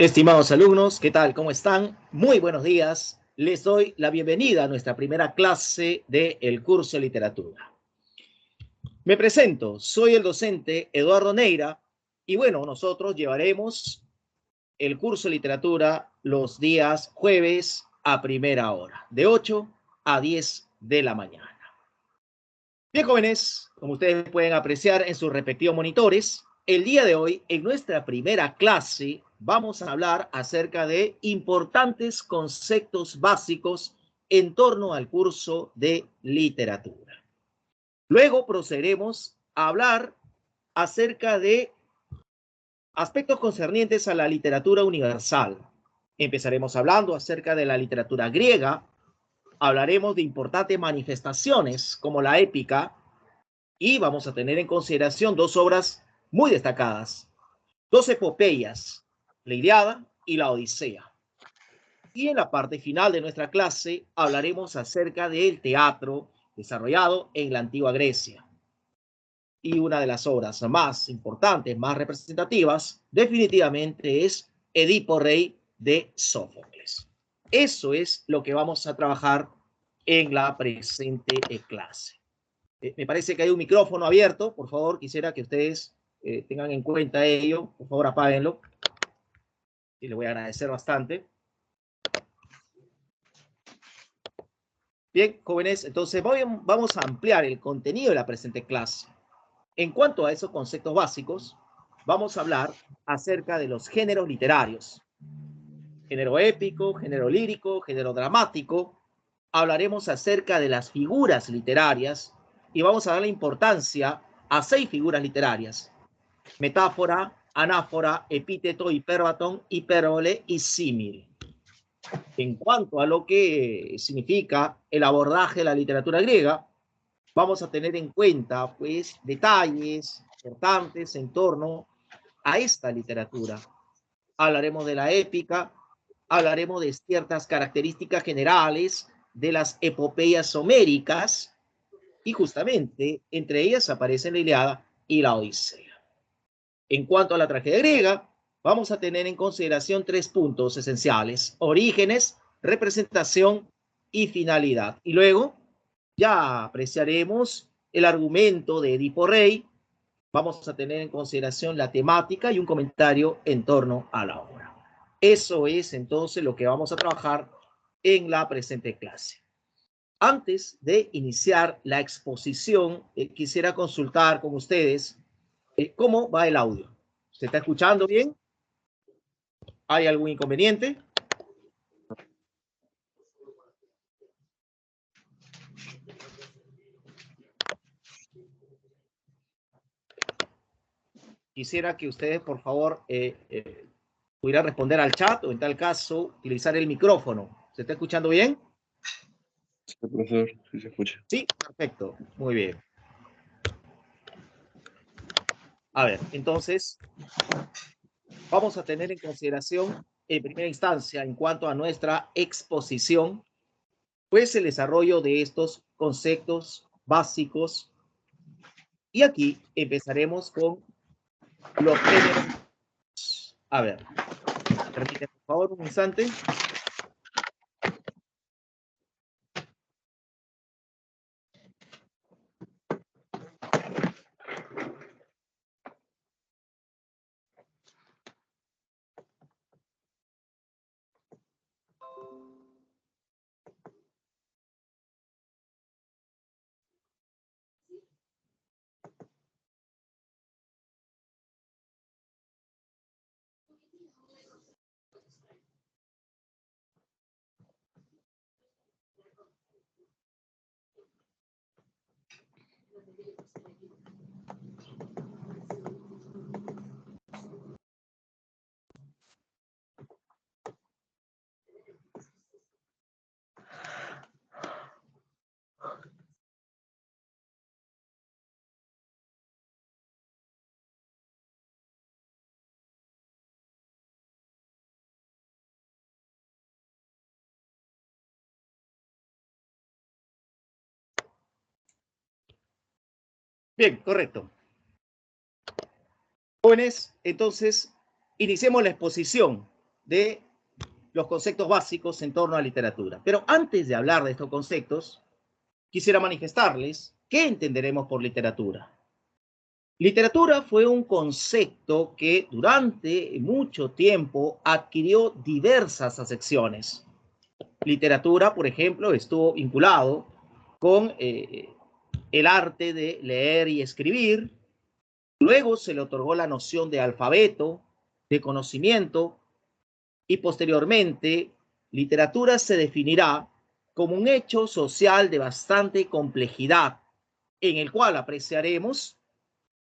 Estimados alumnos, ¿qué tal? ¿Cómo están? Muy buenos días. Les doy la bienvenida a nuestra primera clase del curso de literatura. Me presento, soy el docente Eduardo Neira y bueno, nosotros llevaremos el curso de literatura los días jueves a primera hora, de 8 a 10 de la mañana. Bien, jóvenes, como ustedes pueden apreciar en sus respectivos monitores, el día de hoy, en nuestra primera clase, vamos a hablar acerca de importantes conceptos básicos en torno al curso de literatura. Luego procederemos a hablar acerca de aspectos concernientes a la literatura universal. Empezaremos hablando acerca de la literatura griega, hablaremos de importantes manifestaciones como la épica, y vamos a tener en consideración dos obras muy destacadas, dos epopeyas, la Ilíada y la Odisea. Y en la parte final de nuestra clase hablaremos acerca del teatro desarrollado en la antigua Grecia. Y una de las obras más importantes, más representativas, definitivamente es Edipo Rey de Sófocles. Eso es lo que vamos a trabajar en la presente clase. Me parece que hay un micrófono abierto. Por favor, quisiera que ustedes tengan en cuenta ello. Por favor, apáguenlo. Y le voy a agradecer bastante. Bien, jóvenes, entonces vamos a ampliar el contenido de la presente clase. En cuanto a esos conceptos básicos, vamos a hablar acerca de los géneros literarios. Género épico, género lírico, género dramático. Hablaremos acerca de las figuras literarias y vamos a dar la importancia a 6 figuras literarias: metáfora, anáfora, epíteto, hipérbaton, hipérbole y símil. En cuanto a lo que significa el abordaje de la literatura griega, vamos a tener en cuenta pues detalles importantes en torno a esta literatura. Hablaremos de la épica, hablaremos de ciertas características generales de las epopeyas homéricas y justamente entre ellas aparecen la Ilíada y la Odisea. En cuanto a la tragedia griega, vamos a tener en consideración 3 puntos esenciales: orígenes, representación y finalidad. Y luego ya apreciaremos el argumento de Edipo Rey. Vamos a tener en consideración la temática y un comentario en torno a la obra. Eso es entonces lo que vamos a trabajar en la presente clase. Antes de iniciar la exposición, quisiera consultar con ustedes cómo va el audio. ¿Se está escuchando bien? ¿Hay algún inconveniente? Quisiera que ustedes, por favor, pudieran responder al chat o en tal caso utilizar el micrófono. ¿Se está escuchando bien? Sí, profesor, sí se escucha. Sí, perfecto, muy bien. A ver, entonces, vamos a tener en consideración en primera instancia, en cuanto a nuestra exposición, pues el desarrollo de estos conceptos básicos. Y aquí empezaremos con los géneros. A ver, permítame por favor un instante. Bien, correcto. Jóvenes, entonces, iniciemos la exposición. de los conceptos básicos en torno a literatura. Pero antes de hablar de estos conceptos, quisiera manifestarles qué entenderemos por literatura. Literatura fue un concepto que durante mucho tiempo adquirió diversas acepciones. Literatura, por ejemplo, estuvo vinculado con el arte de leer y escribir. Luego se le otorgó la noción de alfabeto, de conocimiento, y posteriormente literatura se definirá como un hecho social de bastante complejidad, en el cual apreciaremos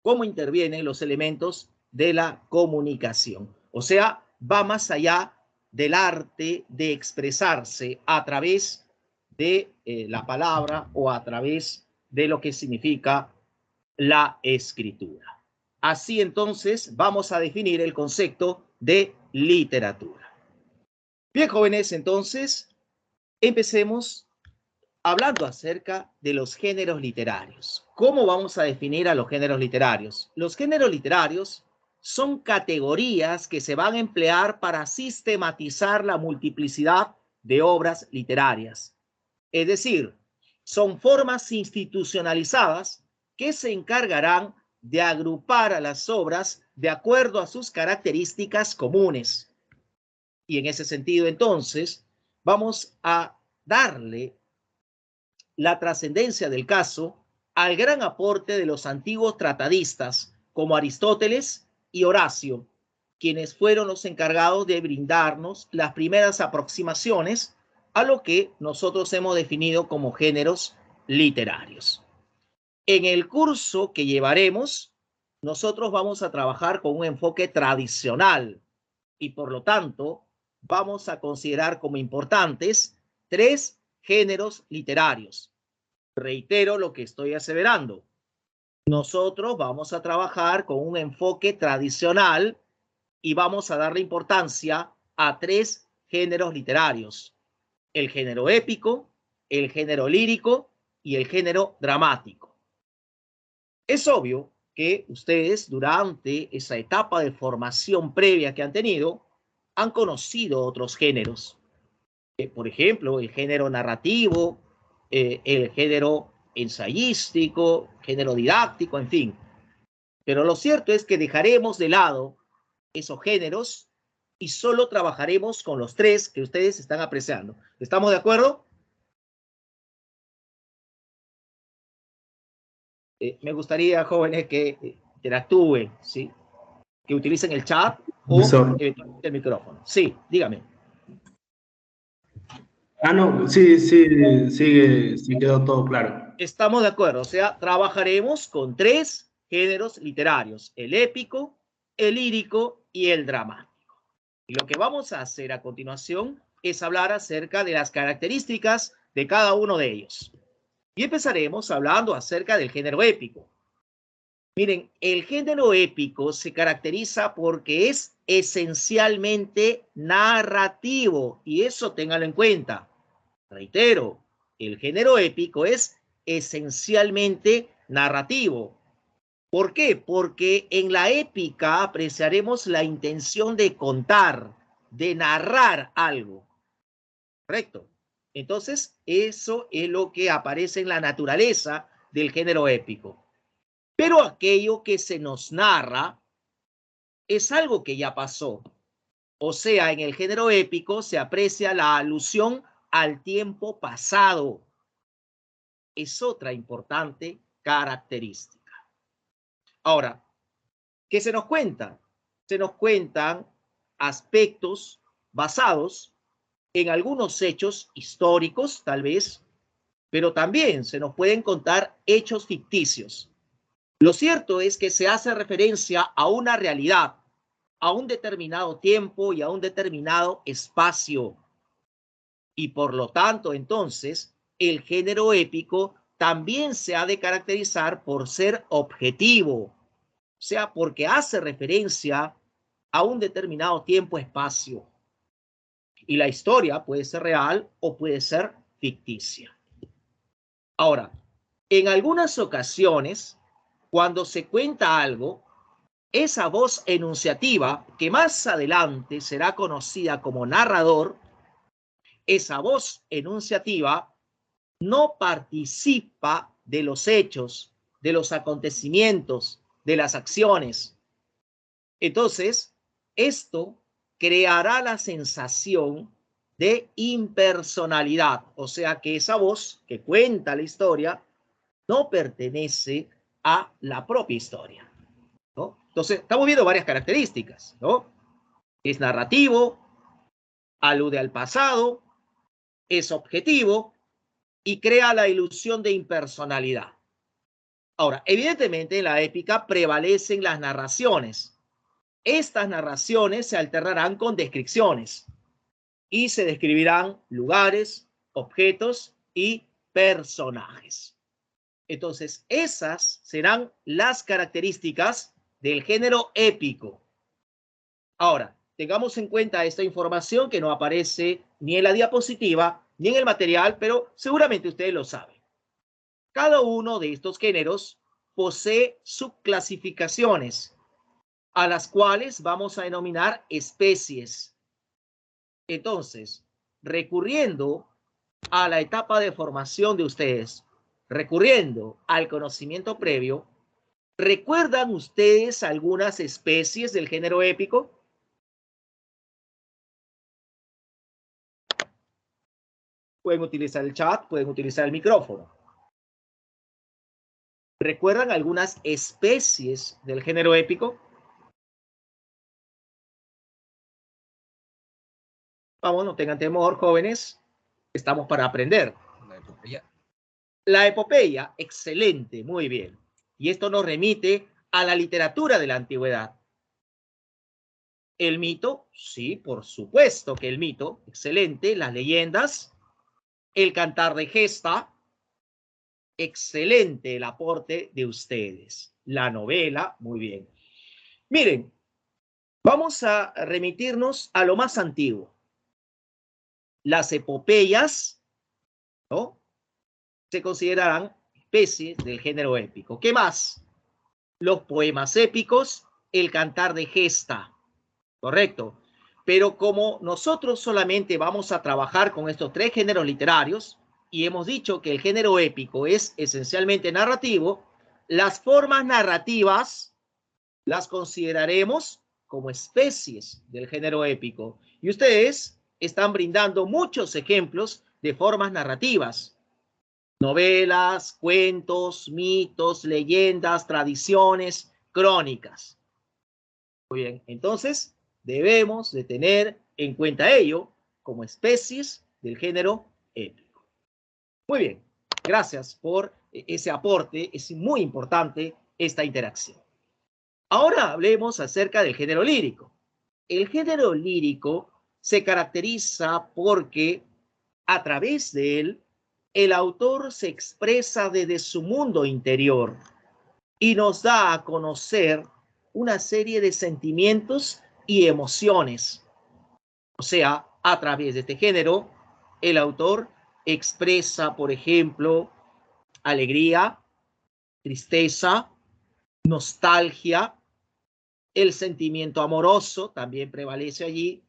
cómo intervienen los elementos de la comunicación. O sea, va más allá del arte de expresarse a través de la palabra o a través de lo que significa la escritura. Así entonces vamos a definir el concepto de literatura. Bien, jóvenes, entonces empecemos hablando acerca de los géneros literarios. ¿Cómo vamos a definir a los géneros literarios? Los géneros literarios son categorías que se van a emplear para sistematizar la multiplicidad de obras literarias. Es decir, son formas institucionalizadas que se encargarán de agrupar a las obras de acuerdo a sus características comunes. Y en ese sentido, entonces, vamos a darle la trascendencia del caso al gran aporte de los antiguos tratadistas como Aristóteles y Horacio, quienes fueron los encargados de brindarnos las primeras aproximaciones a lo que nosotros hemos definido como géneros literarios. En el curso que llevaremos, nosotros vamos a trabajar con un enfoque tradicional y por lo tanto vamos a considerar como importantes 3 géneros literarios. Reitero lo que estoy aseverando. Nosotros vamos a trabajar con un enfoque tradicional y vamos a darle importancia a 3 géneros literarios: el género épico, el género lírico y el género dramático. Es obvio que ustedes durante esa etapa de formación previa que han tenido han conocido otros géneros. Por ejemplo, el género narrativo, el género ensayístico, género didáctico, en fin. Pero lo cierto es que dejaremos de lado esos géneros y solo trabajaremos con los 3 que ustedes están apreciando. ¿Estamos de acuerdo? Me gustaría, jóvenes, que interactúen, ¿sí? Que utilicen el chat o eventualmente el micrófono. Sí, dígame. No, sí, sí quedó todo claro. Estamos de acuerdo, o sea, trabajaremos con 3 géneros literarios: el épico, el lírico y el dramático. Y lo que vamos a hacer a continuación es hablar acerca de las características de cada uno de ellos. Y empezaremos hablando acerca del género épico. Miren, el género épico se caracteriza porque es esencialmente narrativo, y eso ténganlo en cuenta. Reitero, el género épico es esencialmente narrativo. ¿Por qué? Porque en la épica apreciaremos la intención de contar, de narrar algo. ¿Correcto? Entonces, eso es lo que aparece en la naturaleza del género épico. Pero aquello que se nos narra es algo que ya pasó. O sea, en el género épico se aprecia la alusión al tiempo pasado. Es otra importante característica. Ahora, ¿qué se nos cuenta? Se nos cuentan aspectos basados en algunos hechos históricos, tal vez, pero también se nos pueden contar hechos ficticios. Lo cierto es que se hace referencia a una realidad, a un determinado tiempo y a un determinado espacio. Y por lo tanto, entonces, el género épico también se ha de caracterizar por ser objetivo, o sea, porque hace referencia a un determinado tiempo-espacio. Y la historia puede ser real o puede ser ficticia. Ahora, en algunas ocasiones, cuando se cuenta algo, esa voz enunciativa, que más adelante será conocida como narrador, esa voz enunciativa no participa de los hechos, de los acontecimientos, de las acciones. Entonces, esto creará la sensación de impersonalidad, o sea que esa voz que cuenta la historia no pertenece a la propia historia, ¿no? Entonces, estamos viendo varias características, ¿no? Es narrativo, alude al pasado, es objetivo y crea la ilusión de impersonalidad. Ahora, evidentemente en la épica prevalecen las narraciones. Estas narraciones se alternarán con descripciones y se describirán lugares, objetos y personajes. Entonces, esas serán las características del género épico. Ahora, tengamos en cuenta esta información que no aparece ni en la diapositiva ni en el material, pero seguramente ustedes lo saben. Cada uno de estos géneros posee subclasificaciones, a las cuales vamos a denominar especies. Entonces, recurriendo a la etapa de formación de ustedes, recurriendo al conocimiento previo, ¿recuerdan ustedes algunas especies del género épico? Pueden utilizar el chat, pueden utilizar el micrófono. ¿Recuerdan algunas especies del género épico? Vamos, no tengan temor, jóvenes. Estamos para aprender. La epopeya, excelente, muy bien. Y esto nos remite a la literatura de la antigüedad. El mito, sí, por supuesto que el mito, excelente. Las leyendas, el cantar de gesta, excelente el aporte de ustedes. La novela, muy bien. Miren, vamos a remitirnos a lo más antiguo. Las epopeyas, ¿no?, se considerarán especies del género épico. ¿Qué más? Los poemas épicos, el cantar de gesta, correcto. Pero como nosotros solamente vamos a trabajar con estos tres géneros literarios y hemos dicho que el género épico es esencialmente narrativo, las formas narrativas las consideraremos como especies del género épico. Y ustedes están brindando muchos ejemplos de formas narrativas. Novelas, cuentos, mitos, leyendas, tradiciones, crónicas. Muy bien, entonces debemos de tener en cuenta ello como especies del género épico. Muy bien, gracias por ese aporte, es muy importante esta interacción. Ahora hablemos acerca del género lírico. El género lírico se caracteriza porque a través de él el autor se expresa desde su mundo interior y nos da a conocer una serie de sentimientos y emociones. O sea, a través de este género, el autor expresa, por ejemplo, alegría, tristeza, nostalgia, el sentimiento amoroso también prevalece allí,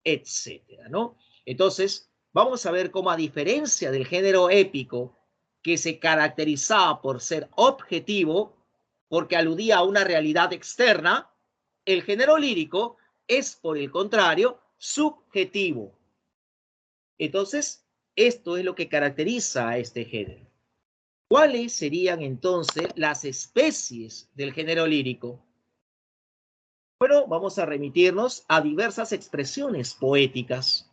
etcétera, ¿no? Entonces, vamos a ver cómo, a diferencia del género épico, que se caracterizaba por ser objetivo, porque aludía a una realidad externa, el género lírico es, por el contrario, subjetivo. Entonces, esto es lo que caracteriza a este género. ¿Cuáles serían entonces las especies del género lírico? Bueno, vamos a remitirnos a diversas expresiones poéticas.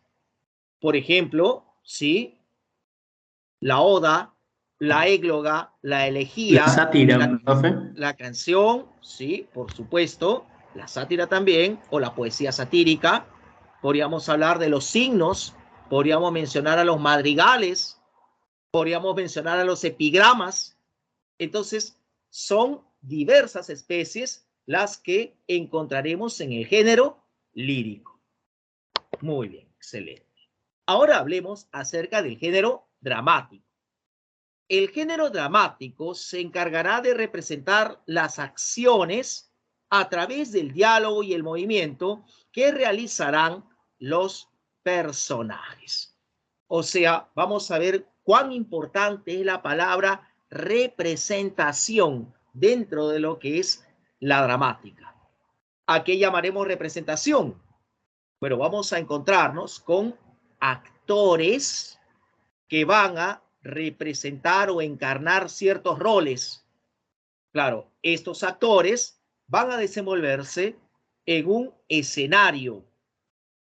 Por ejemplo, ¿sí?, la oda, la égloga, la elegía, La sátira, profe. la canción, sí, por supuesto, la sátira también, o la poesía satírica. Podríamos hablar de los signos, podríamos mencionar a los madrigales, podríamos mencionar a los epigramas. Entonces, son diversas especies las que encontraremos en el género lírico. Muy bien, excelente. Ahora hablemos acerca del género dramático. El género dramático se encargará de representar las acciones a través del diálogo y el movimiento que realizarán los personajes. O sea, vamos a ver cuán importante es la palabra representación dentro de lo que es la dramática. ¿A qué llamaremos representación? Bueno, vamos a encontrarnos con actores que van a representar o encarnar ciertos roles. Claro, estos actores van a desenvolverse en un escenario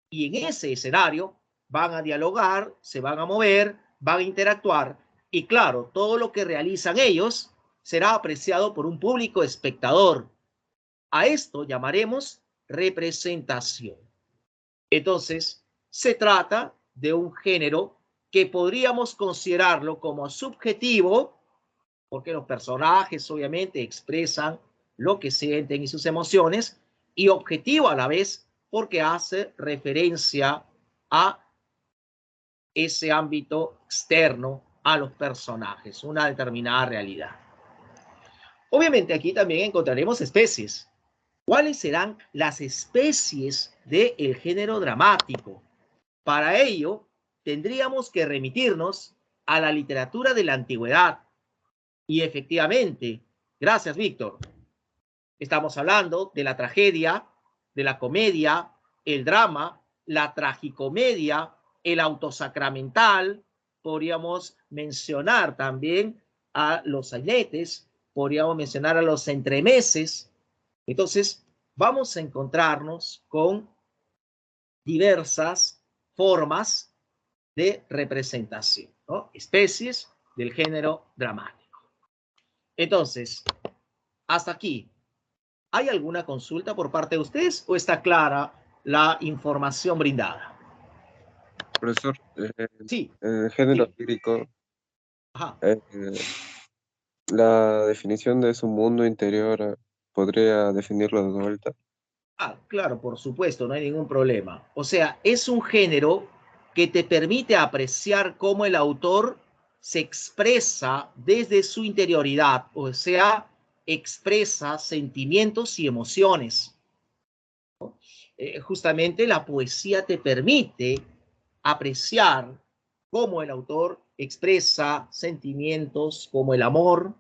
y en ese escenario van a dialogar, se van a mover, van a interactuar y claro, todo lo que realizan ellos será apreciado por un público espectador. A esto llamaremos representación. Entonces, se trata de un género que podríamos considerarlo como subjetivo, porque los personajes obviamente expresan lo que sienten y sus emociones, y objetivo a la vez, porque hace referencia a ese ámbito externo a los personajes, una determinada realidad. Obviamente aquí también encontraremos especies. ¿Cuáles serán las especies del género dramático? Para ello, tendríamos que remitirnos a la literatura de la antigüedad. Y efectivamente, gracias, Víctor, estamos hablando de la tragedia, de la comedia, el drama, la tragicomedia, el autosacramental, podríamos mencionar también a los sainetes, podríamos mencionar a los entremeses. Entonces, vamos a encontrarnos con diversas formas de representación, ¿no? Especies del género dramático. Entonces, hasta aquí, ¿hay alguna consulta por parte de ustedes o está clara la información brindada? Profesor, Sí, en el género dígame. lírico, Ajá. la definición de su mundo interior, ¿podría definirlo de vuelta? Ah, claro, por supuesto, no hay ningún problema. O sea, es un género que te permite apreciar cómo el autor se expresa desde su interioridad, o sea, expresa sentimientos y emociones. Justamente la poesía te permite apreciar cómo el autor expresa sentimientos como el amor,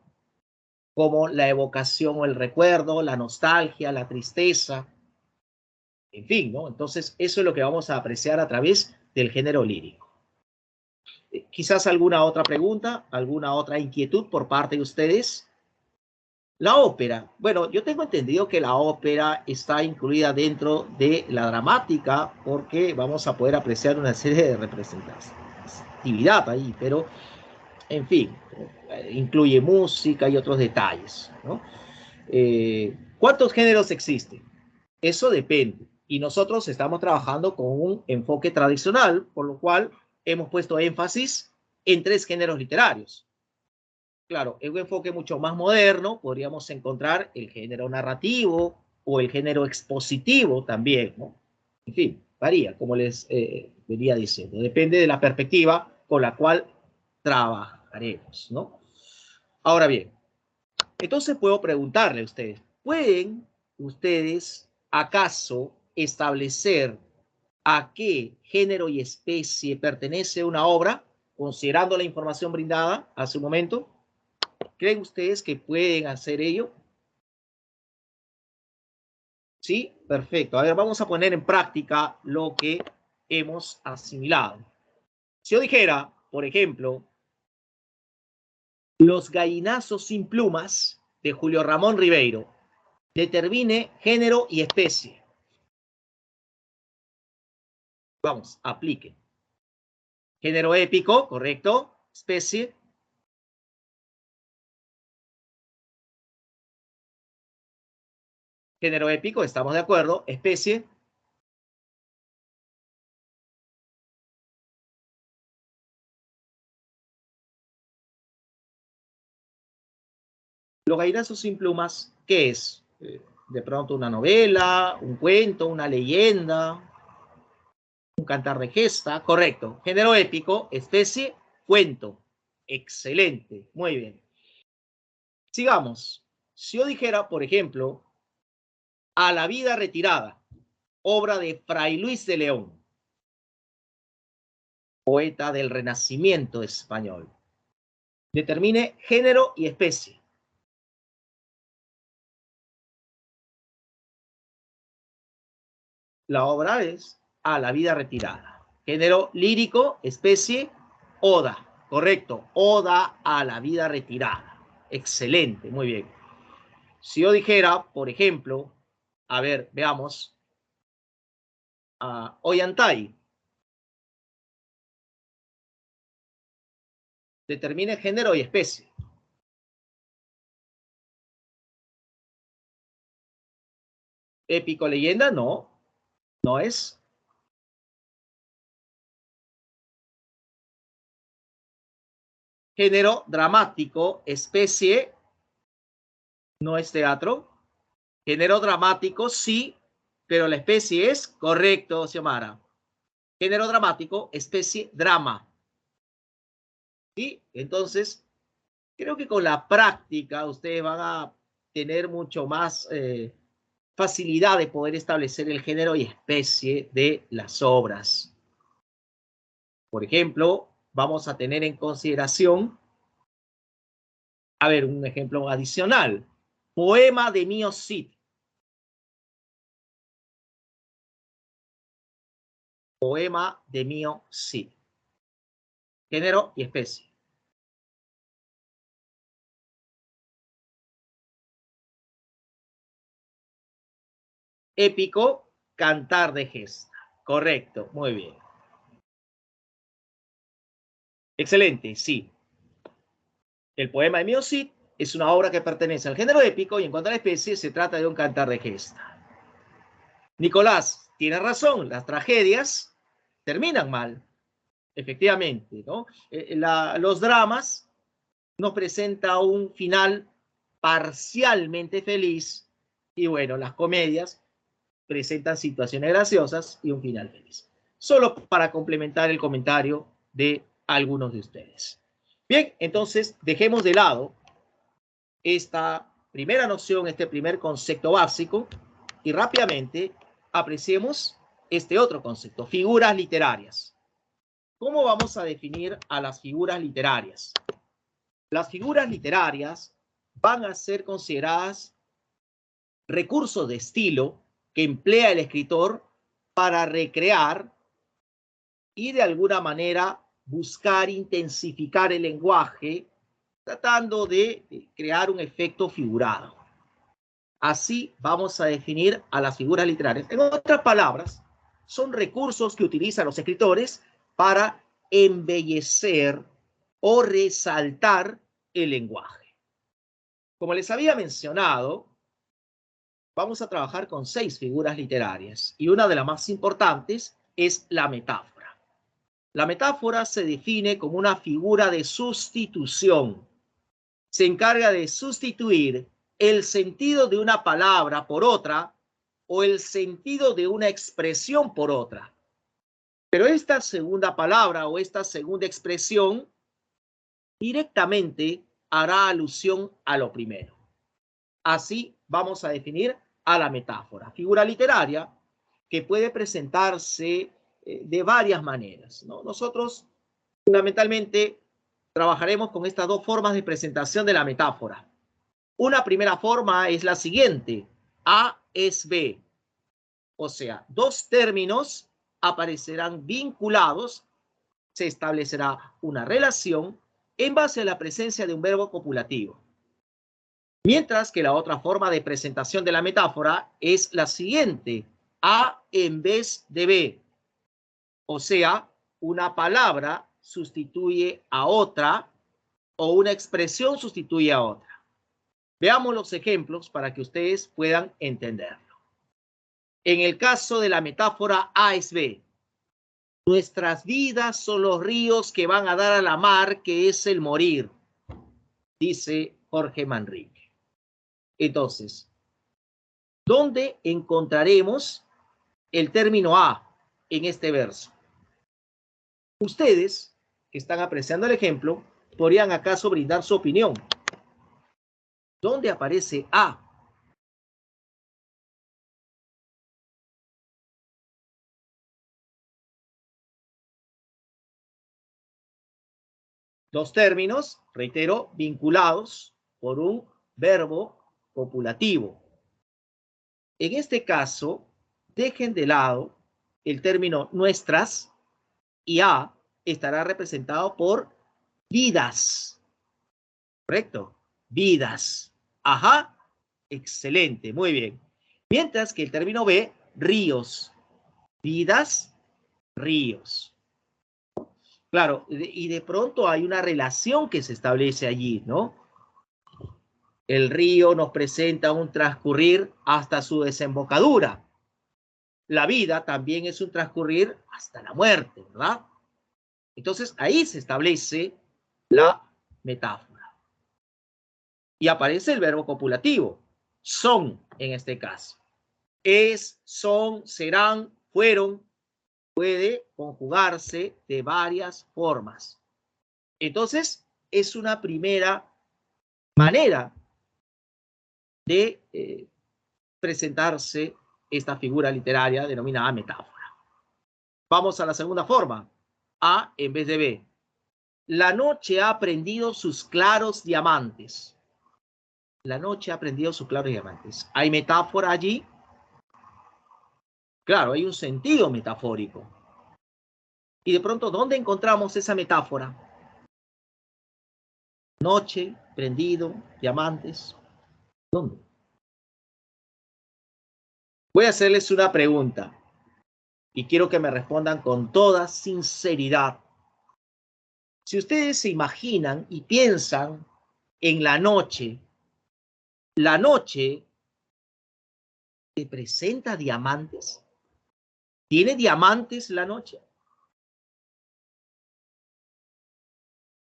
como la evocación o el recuerdo, la nostalgia, la tristeza, en fin, ¿no? Entonces, eso es lo que vamos a apreciar a través del género lírico. Quizás alguna otra pregunta, alguna otra inquietud por parte de ustedes. La ópera. Bueno, yo tengo entendido que la ópera está incluida dentro de la dramática porque vamos a poder apreciar una serie de representatividad ahí, pero en fin, incluye música y otros detalles, ¿no? ¿Cuántos géneros existen? Eso depende. Y nosotros estamos trabajando con un enfoque tradicional, por lo cual hemos puesto énfasis en 3 géneros literarios. Claro, en un enfoque mucho más moderno podríamos encontrar el género narrativo o el género expositivo también, ¿no? En fin, varía, como les venía diciendo. Depende de la perspectiva con la cual trabajaremos, ¿no? Ahora bien, entonces puedo preguntarle a ustedes, ¿pueden ustedes acaso establecer a qué género y especie pertenece una obra, considerando la información brindada hace un momento? ¿Creen ustedes que pueden hacer ello? Sí, perfecto. A ver, vamos a poner en práctica lo que hemos asimilado. Si yo dijera, por ejemplo, Los gallinazos sin plumas de Julio Ramón Ribeiro, determine género y especie. Vamos, aplique. Género épico, correcto. Especie. Género épico, estamos de acuerdo. Especie. Los gallinazos sin plumas, ¿qué es? De pronto una novela, un cuento, una leyenda, un cantar de gesta, correcto. Género épico, especie, cuento. Excelente, muy bien. Sigamos. Si yo dijera, por ejemplo, a la vida retirada, obra de Fray Luis de León, poeta del Renacimiento español. Determine género y especie. La obra es a la vida retirada. Género lírico, especie, oda. Correcto, oda a la vida retirada. Excelente, muy bien. Si yo dijera, por ejemplo, a ver, veamos, Ollantay. Determine género y especie. Épico, leyenda, no. No es. Género dramático, especie, no es teatro. Género dramático, sí, pero la especie es correcto, Xiomara. Género dramático, especie, drama. ¿Sí? Entonces, creo que con la práctica ustedes van a tener mucho más facilidad de poder establecer el género y especie de las obras. Por ejemplo, vamos a tener en consideración, a ver, un ejemplo adicional. Poema de Mio Cid. Poema de Mio Cid. Género y especie. Épico, cantar de gesta. Correcto, muy bien. Excelente, sí. El poema de Mio Cid es una obra que pertenece al género épico y en cuanto a la especie se trata de un cantar de gesta. Nicolás tiene razón, las tragedias terminan mal, efectivamente, ¿no? Los dramas nos presentan un final parcialmente feliz y bueno, las comedias presentan situaciones graciosas y un final feliz. Solo para complementar el comentario de algunos de ustedes. Bien, entonces dejemos de lado esta primera noción, este primer concepto básico y rápidamente apreciemos este otro concepto, figuras literarias. ¿Cómo vamos a definir a las figuras literarias? Las figuras literarias van a ser consideradas recursos de estilo que emplea el escritor para recrear y de alguna manera buscar intensificar el lenguaje, tratando de crear un efecto figurado. Así vamos a definir a las figuras literarias. En otras palabras, son recursos que utilizan los escritores para embellecer o resaltar el lenguaje. Como les había mencionado, vamos a trabajar con 6 figuras literarias y una de las más importantes es la metáfora. La metáfora se define como una figura de sustitución. Se encarga de sustituir el sentido de una palabra por otra o el sentido de una expresión por otra. Pero esta segunda palabra o esta segunda expresión directamente hará alusión a lo primero. Así vamos a definir a la metáfora, figura literaria que puede presentarse de varias maneras, ¿no? Nosotros fundamentalmente trabajaremos con estas dos formas de presentación de la metáfora. Una primera forma es la siguiente, A es B, o sea, dos términos aparecerán vinculados, se establecerá una relación en base a la presencia de un verbo copulativo. Mientras que la otra forma de presentación de la metáfora es la siguiente, A en vez de B. O sea, una palabra sustituye a otra o una expresión sustituye a otra. Veamos los ejemplos para que ustedes puedan entenderlo. En el caso de la metáfora A es B, nuestras vidas son los ríos que van a dar a la mar, que es el morir, dice Jorge Manrique. Entonces, ¿dónde encontraremos el término A en este verso? Ustedes, que están apreciando el ejemplo, podrían acaso brindar su opinión. ¿Dónde aparece A? Dos términos, reitero, vinculados por un verbo copulativo. En este caso, dejen de lado el término nuestras y a estará representado por vidas. ¿Correcto? Vidas. Ajá. Excelente. Muy bien. Mientras que el término B, ríos. Vidas, ríos. Claro, y de pronto hay una relación que se establece allí, ¿no? El río nos presenta un transcurrir hasta su desembocadura. La vida también es un transcurrir hasta la muerte, ¿verdad? Entonces ahí se establece la metáfora. Y aparece el verbo copulativo, son en este caso. Es, son, serán, fueron, puede conjugarse de varias formas. Entonces es una primera manera de presentarse esta figura literaria denominada metáfora. Vamos a la segunda forma, A en vez de B. La noche ha prendido sus claros diamantes. La noche ha prendido sus claros diamantes. ¿Hay metáfora allí? Claro, hay un sentido metafórico. Y de pronto, ¿dónde encontramos esa metáfora? Noche, prendido, diamantes. ¿Dónde? Voy a hacerles una pregunta y quiero que me respondan con toda sinceridad. Si ustedes se imaginan y piensan en la noche ¿te presenta diamantes? ¿Tiene diamantes la noche?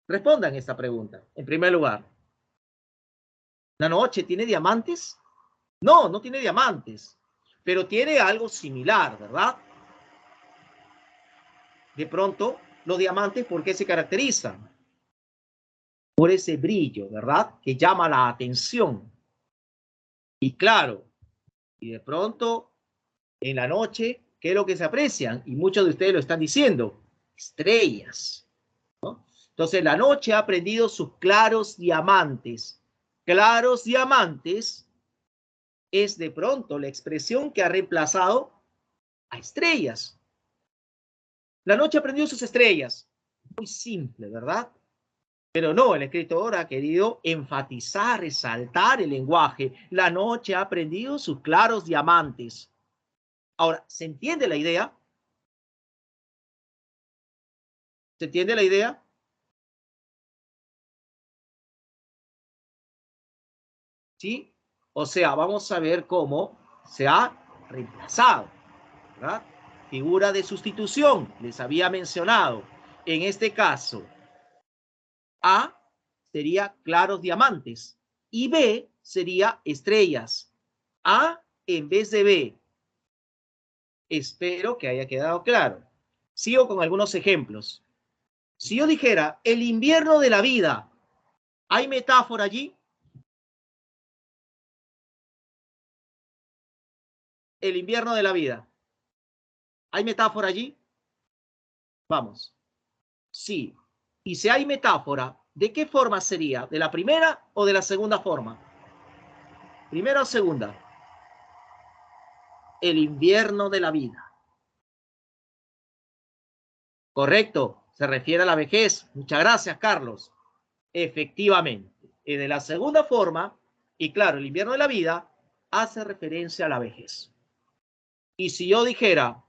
Respondan esta pregunta, en primer lugar. ¿La noche tiene diamantes? No, no tiene diamantes, pero tiene algo similar, ¿verdad? De pronto, los diamantes, ¿por qué se caracterizan? Por ese brillo, ¿verdad? Que llama la atención. Y claro, y de pronto, en la noche, ¿qué es lo que se aprecian? Y muchos de ustedes lo están diciendo, estrellas, ¿no? Entonces, la noche ha prendido sus claros diamantes. Claros diamantes es de pronto la expresión que ha reemplazado a estrellas. La noche ha prendido sus estrellas. Muy simple, ¿verdad? Pero no, el escritor ha querido enfatizar, resaltar el lenguaje. La noche ha prendido sus claros diamantes. Ahora, ¿se entiende la idea? ¿Se entiende la idea? ¿Sí? O sea, vamos a ver cómo se ha reemplazado, ¿verdad? Figura de sustitución, les había mencionado. En este caso, A sería claros diamantes y B sería estrellas. A en vez de B. Espero que haya quedado claro. Sigo con algunos ejemplos. Si yo dijera el invierno de la vida, ¿hay metáfora allí? El invierno de la vida. ¿Hay metáfora allí? Vamos. Sí. Y si hay metáfora, ¿de qué forma sería? ¿De la primera o de la segunda forma? ¿Primera o segunda? El invierno de la vida. Correcto. Se refiere a la vejez. Muchas gracias, Carlos. Efectivamente. Es de la segunda forma, y claro, el invierno de la vida hace referencia a la vejez. Y si yo dijera,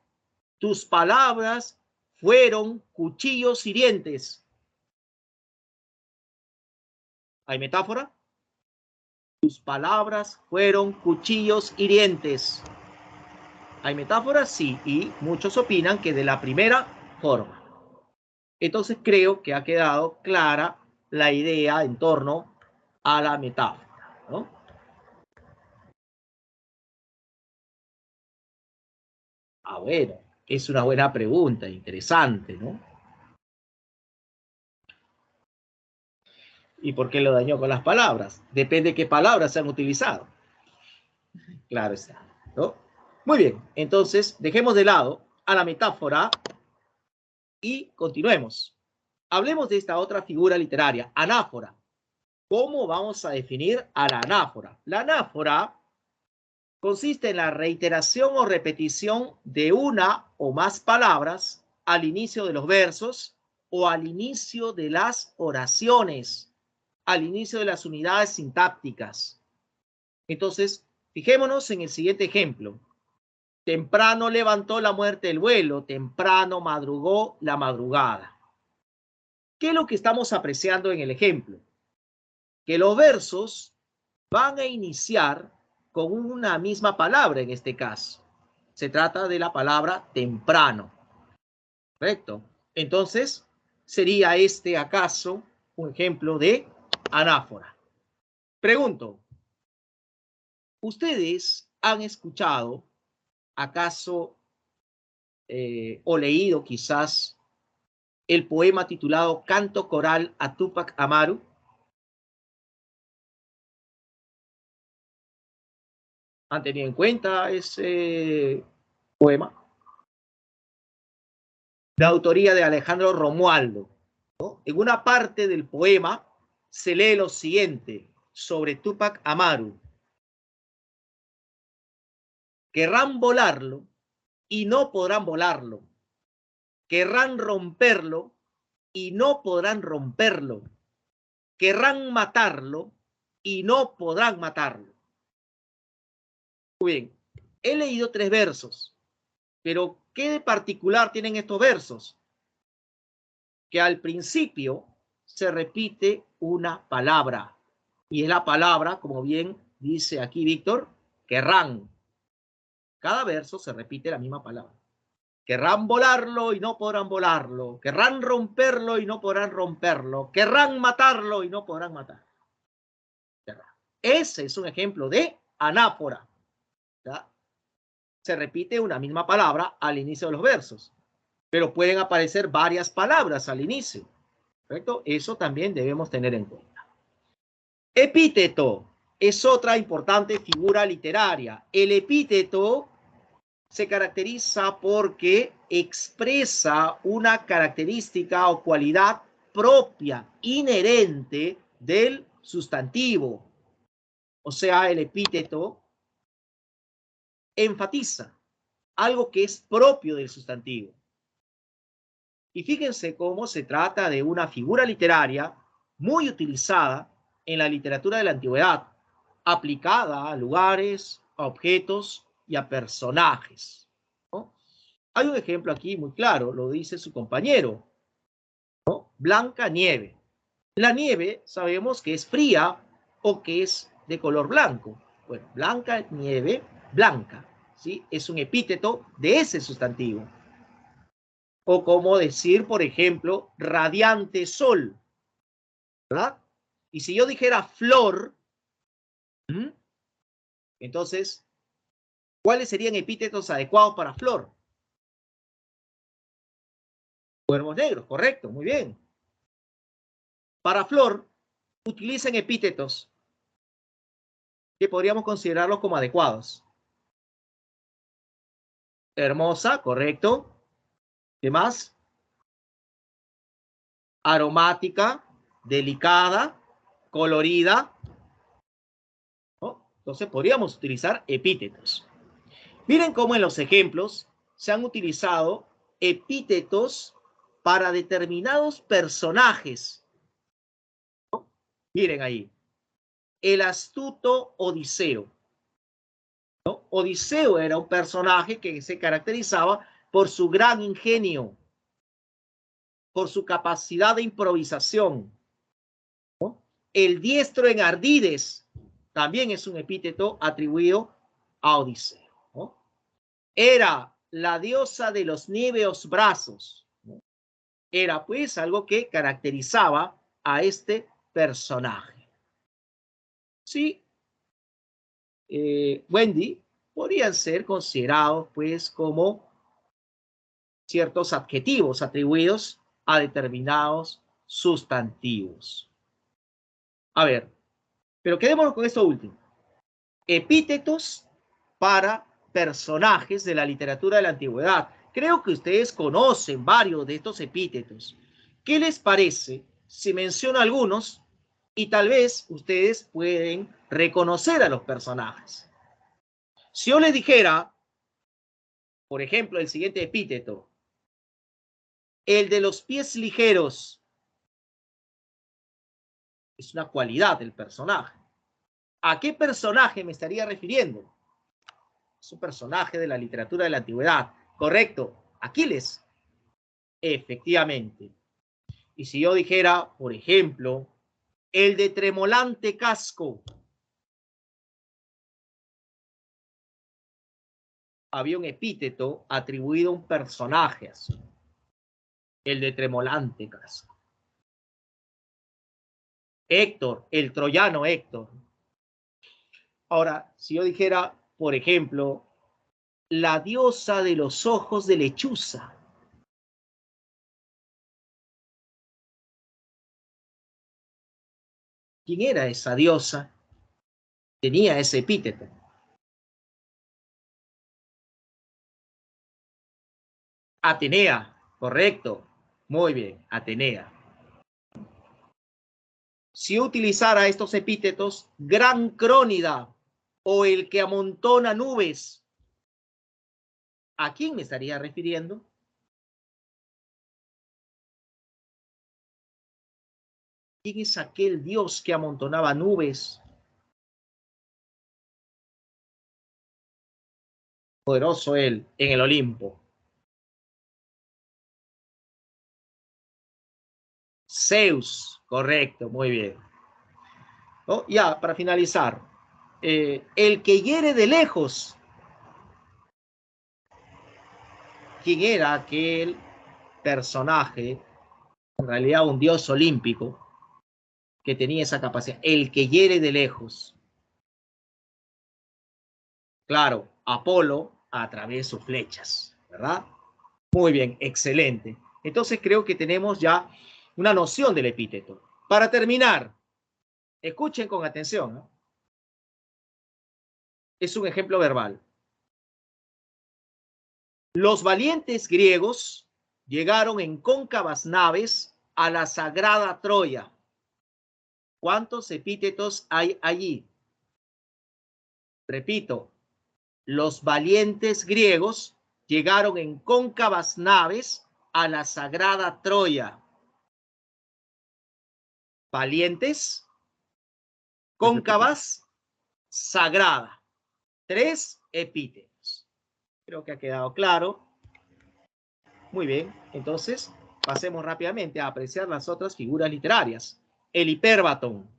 tus palabras fueron cuchillos hirientes, ¿hay metáfora? Tus palabras fueron cuchillos hirientes. ¿Hay metáfora? Sí, y muchos opinan que de la primera forma. Entonces creo que ha quedado clara la idea en torno a la metáfora, ¿no? Ah, bueno, es una buena pregunta, interesante, ¿no? ¿Y por qué lo dañó con las palabras? Depende de qué palabras se han utilizado. Claro está, ¿no? Muy bien, entonces dejemos de lado a la metáfora y continuemos. Hablemos de esta otra figura literaria, anáfora. ¿Cómo vamos a definir a la anáfora? La anáfora consiste en la reiteración o repetición de una o más palabras al inicio de los versos o al inicio de las oraciones, al inicio de las unidades sintácticas. Entonces, fijémonos en el siguiente ejemplo. Temprano levantó la muerte el vuelo, temprano madrugó la madrugada. ¿Qué es lo que estamos apreciando en el ejemplo? Que los versos van a iniciar con una misma palabra en este caso. Se trata de la palabra temprano. ¿Correcto? Entonces, ¿sería este acaso un ejemplo de anáfora? Pregunto, ¿ustedes han escuchado acaso o leído quizás el poema titulado Canto Coral a Túpac Amaru? ¿Han tenido en cuenta ese poema? De autoría de Alejandro Romualdo, ¿no? En una parte del poema se lee lo siguiente sobre Túpac Amaru. Querrán volarlo y no podrán volarlo. Querrán romperlo y no podrán romperlo. Querrán matarlo y no podrán matarlo. Muy bien, he leído 3 versos, pero ¿qué de particular tienen estos versos? Que al principio se repite una palabra, y es la palabra, como bien dice aquí Víctor, querrán. Cada verso se repite la misma palabra. Querrán volarlo y no podrán volarlo. Querrán romperlo y no podrán romperlo. Querrán matarlo y no podrán matarlo. Ese es un ejemplo de anáfora. ¿Ya? Se repite una misma palabra al inicio de los versos, pero pueden aparecer varias palabras al inicio. ¿Correcto? Eso también debemos tener en cuenta. Epíteto es otra importante figura literaria. El epíteto se caracteriza porque expresa una característica o cualidad propia, inherente del sustantivo. O sea, el epíteto enfatiza algo que es propio del sustantivo. Y fíjense cómo se trata de una figura literaria muy utilizada en la literatura de la antigüedad, aplicada a lugares, a objetos y a personajes, ¿no? Hay un ejemplo aquí muy claro, lo dice su compañero, ¿no? Blanca nieve. La nieve sabemos que es fría o que es de color blanco. Bueno, blanca nieve, blanca, ¿sí? Es un epíteto de ese sustantivo. O como decir, por ejemplo, radiante sol, ¿verdad? Y si yo dijera flor, entonces, ¿cuáles serían epítetos adecuados para flor? Cuervos negros, correcto, muy bien. Para flor, utilicen epítetos que podríamos considerarlos como adecuados. Hermosa, correcto. ¿Qué más? Aromática, delicada, colorida, ¿no? Entonces podríamos utilizar epítetos. Miren cómo en los ejemplos se han utilizado epítetos para determinados personajes, ¿no? Miren ahí, el astuto Odiseo, ¿no? Odiseo era un personaje que se caracterizaba por su gran ingenio, por su capacidad de improvisación, ¿no? El diestro en ardides también es un epíteto atribuido a Odiseo, ¿no? Era la diosa de los níveos brazos, ¿no? Era pues algo que caracterizaba a este personaje. Sí, Wendy, podrían ser considerados pues como ciertos adjetivos atribuidos a determinados sustantivos. A ver, pero quedémonos con esto último. Epítetos para personajes de la literatura de la antigüedad. Creo que ustedes conocen varios de estos epítetos. ¿Qué les parece si menciono algunos y tal vez ustedes pueden reconocer a los personajes? Si yo les dijera, por ejemplo, el siguiente epíteto, el de los pies ligeros, es una cualidad del personaje. ¿A qué personaje me estaría refiriendo? Es un personaje de la literatura de la antigüedad. Correcto, Aquiles. Efectivamente. Y si yo dijera, por ejemplo, el de tremolante casco, había un epíteto atribuido a un personaje así. El de tremolante casco. Héctor, el troyano Héctor. Ahora, si yo dijera, por ejemplo, la diosa de los ojos de lechuza, ¿quién era esa diosa? Tenía ese epíteto. Atenea, correcto. Muy bien, Atenea. Si yo utilizara estos epítetos, gran crónida o el que amontona nubes, ¿a quién me estaría refiriendo? ¿Quién es aquel dios que amontonaba nubes? Poderoso él en el Olimpo. Zeus, correcto, muy bien. ¿No? Ya, para finalizar, el que hiere de lejos, ¿quién era aquel personaje, en realidad un dios olímpico, que tenía esa capacidad? El que hiere de lejos. Claro, Apolo a través de sus flechas, ¿verdad? Muy bien, excelente. Entonces creo que tenemos ya una noción del epíteto. Para terminar, escuchen con atención, ¿no? Es un ejemplo verbal. Los valientes griegos llegaron en cóncavas naves a la sagrada Troya. ¿Cuántos epítetos hay allí? Repito, los valientes griegos llegaron en cóncavas naves a la sagrada Troya. Valientes, cóncavas, sagrada. 3 epítetos. Creo que ha quedado claro. Muy bien, entonces pasemos rápidamente a apreciar las otras figuras literarias. El hipérbatón.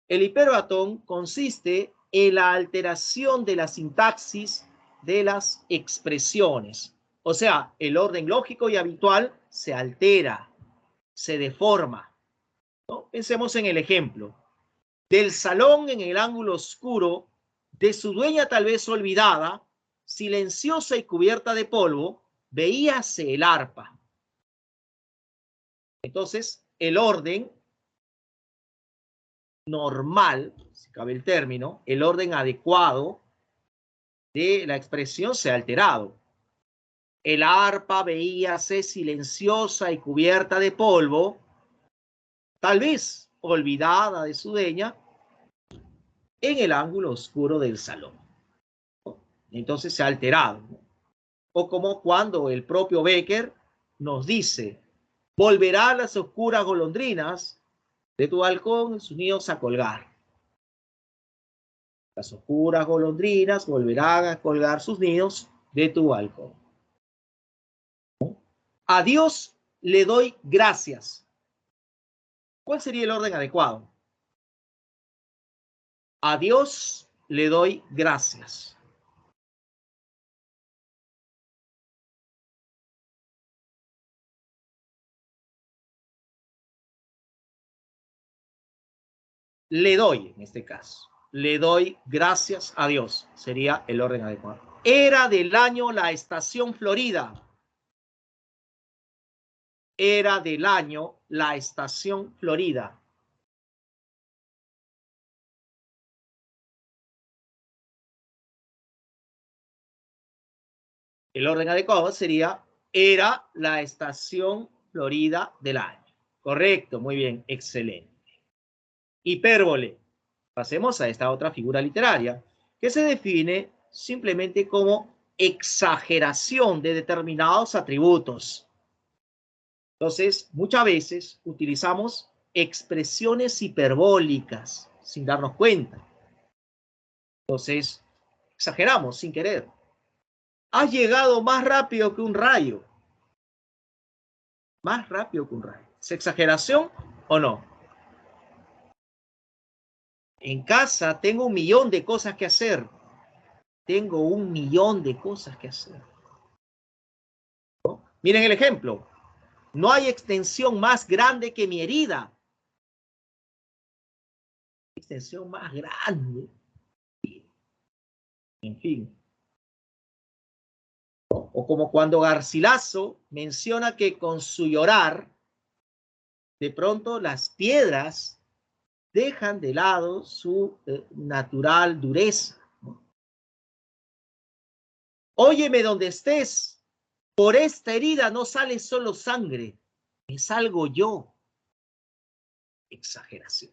El hipérbatón consiste en la alteración de la sintaxis de las expresiones. O sea, el orden lógico y habitual se altera, se deforma, ¿no? Pensemos en el ejemplo. Del salón en el ángulo oscuro, de su dueña tal vez olvidada, silenciosa y cubierta de polvo, veíase el arpa. Entonces, el orden normal, si cabe el término, el orden adecuado de la expresión se ha alterado. El arpa veíase silenciosa y cubierta de polvo, tal vez olvidada de su dueña, en el ángulo oscuro del salón. Entonces se ha alterado. O como cuando el propio Becker nos dice, volverá a las oscuras golondrinas de tu balcón en sus nidos a colgar. Las oscuras golondrinas volverán a colgar sus nidos de tu balcón. A Dios le doy gracias. ¿Cuál sería el orden adecuado? A Dios le doy gracias. Le doy, en este caso, le doy gracias a Dios. Sería el orden adecuado. Era del año la estación florida. Era del año la estación florida. El orden adecuado sería era la estación florida del año. Correcto, muy bien, excelente. Hipérbole. Pasemos a esta otra figura literaria, que se define simplemente como exageración de determinados atributos. Entonces, muchas veces utilizamos expresiones hiperbólicas sin darnos cuenta. Entonces, exageramos sin querer. Has llegado más rápido que un rayo. Más rápido que un rayo. ¿Es exageración o no? En casa tengo 1 millón de cosas que hacer. Tengo 1 millón de cosas que hacer. ¿No? Miren el ejemplo. No hay extensión más grande que mi herida. Extensión más grande. En fin. O como cuando Garcilaso menciona que con su llorar, de pronto las piedras dejan de lado su natural dureza. Óyeme donde estés, por esta herida no sale solo sangre, me salgo yo. Exageración.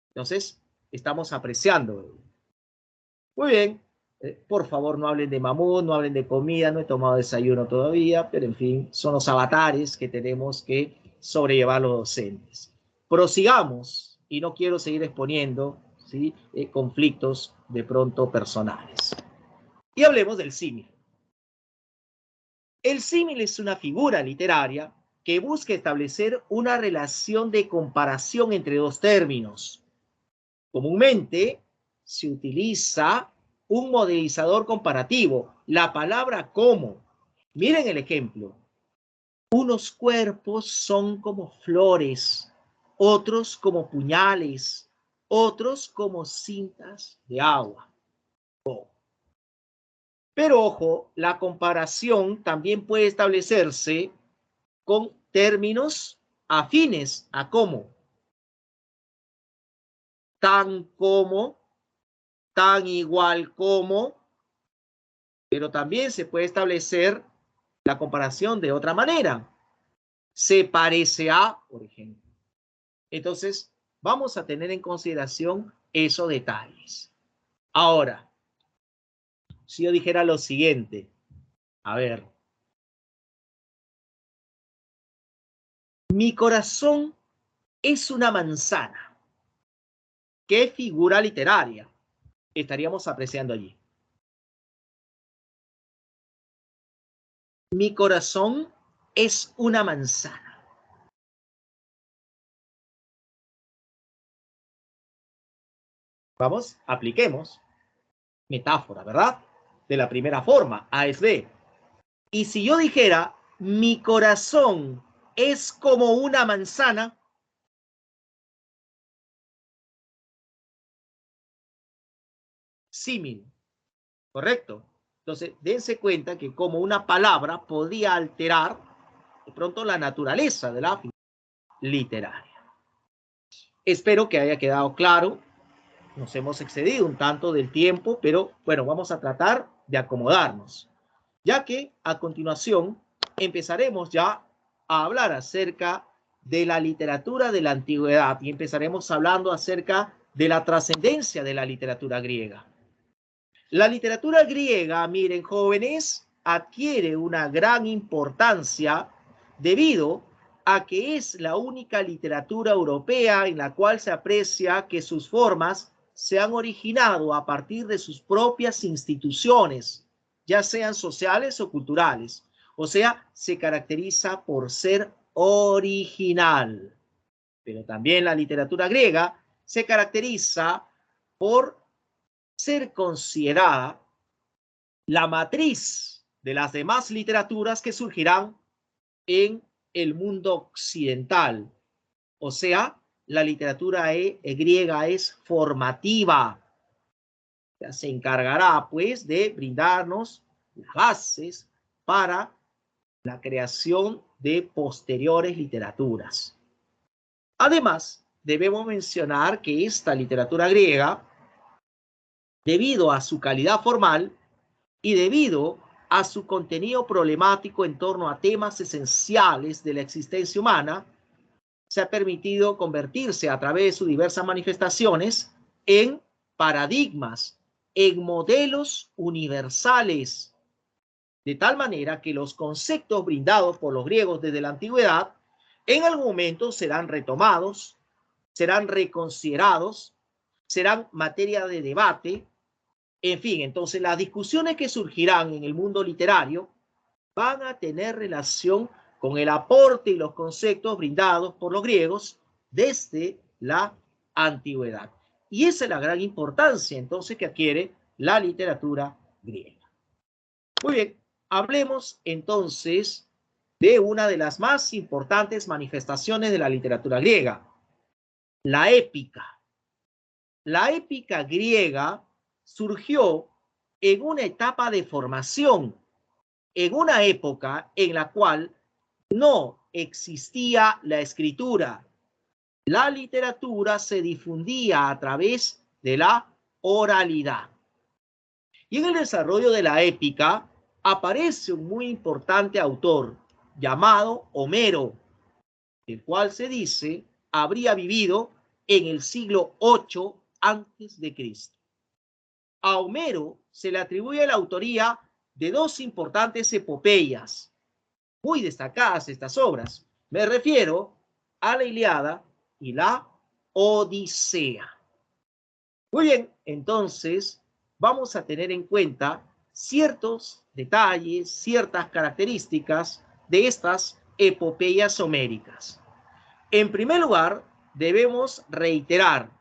Entonces, estamos apreciando. Muy bien. Por favor, no hablen de mamut, no hablen de comida, no he tomado desayuno todavía, pero en fin, son los avatares que tenemos que sobrellevar los docentes. Prosigamos, y no quiero seguir exponiendo, ¿sí? Conflictos de pronto personales. Y hablemos del símil. El símil es una figura literaria que busca establecer una relación de comparación entre dos términos. Comúnmente se utiliza un modelizador comparativo, la palabra como. Miren el ejemplo. Unos cuerpos son como flores, otros como puñales, otros como cintas de agua. Pero ojo, la comparación también puede establecerse con términos afines a como. Tan como, tan igual como, pero también se puede establecer la comparación de otra manera. Se parece a, por ejemplo. Entonces, vamos a tener en consideración esos detalles. Ahora, si yo dijera lo siguiente, a ver, mi corazón es una manzana. ¿Qué figura literaria estaríamos apreciando allí? Mi corazón es una manzana. Vamos, apliquemos metáfora, ¿verdad? De la primera forma, A es B. Y si yo dijera, mi corazón es como una manzana, símil, ¿correcto? Entonces, dense cuenta que como una palabra podía alterar de pronto la naturaleza de la figura literaria. Espero que haya quedado claro. Nos hemos excedido un tanto del tiempo, pero bueno, vamos a tratar de acomodarnos, ya que a continuación empezaremos ya a hablar acerca de la literatura de la antigüedad y empezaremos hablando acerca de la trascendencia de la literatura griega. La literatura griega, miren jóvenes, adquiere una gran importancia debido a que es la única literatura europea en la cual se aprecia que sus formas se han originado a partir de sus propias instituciones, ya sean sociales o culturales. O sea, se caracteriza por ser original. Pero también la literatura griega se caracteriza por ser considerada la matriz de las demás literaturas que surgirán en el mundo occidental. O sea, la literatura griega es formativa. Se encargará, pues, de brindarnos las bases para la creación de posteriores literaturas. Además, debemos mencionar que esta literatura griega, debido a su calidad formal y debido a su contenido problemático en torno a temas esenciales de la existencia humana, se ha permitido convertirse a través de sus diversas manifestaciones en paradigmas, en modelos universales, de tal manera que los conceptos brindados por los griegos desde la antigüedad en algún momento serán retomados, serán reconsiderados, serán materia de debate. En fin, entonces las discusiones que surgirán en el mundo literario van a tener relación con el aporte y los conceptos brindados por los griegos desde la antigüedad. Y esa es la gran importancia entonces que adquiere la literatura griega. Muy bien, hablemos entonces de una de las más importantes manifestaciones de la literatura griega, la épica. La épica griega surgió en una etapa de formación, en una época en la cual no existía la escritura. La literatura se difundía a través de la oralidad. Y en el desarrollo de la épica aparece un muy importante autor llamado Homero, el cual se dice habría vivido en el siglo VIII antes de Cristo. A Homero se le atribuye la autoría de dos importantes epopeyas, muy destacadas estas obras. Me refiero a la Ilíada y la Odisea. Muy bien, entonces vamos a tener en cuenta ciertos detalles, ciertas características de estas epopeyas homéricas. En primer lugar, debemos reiterar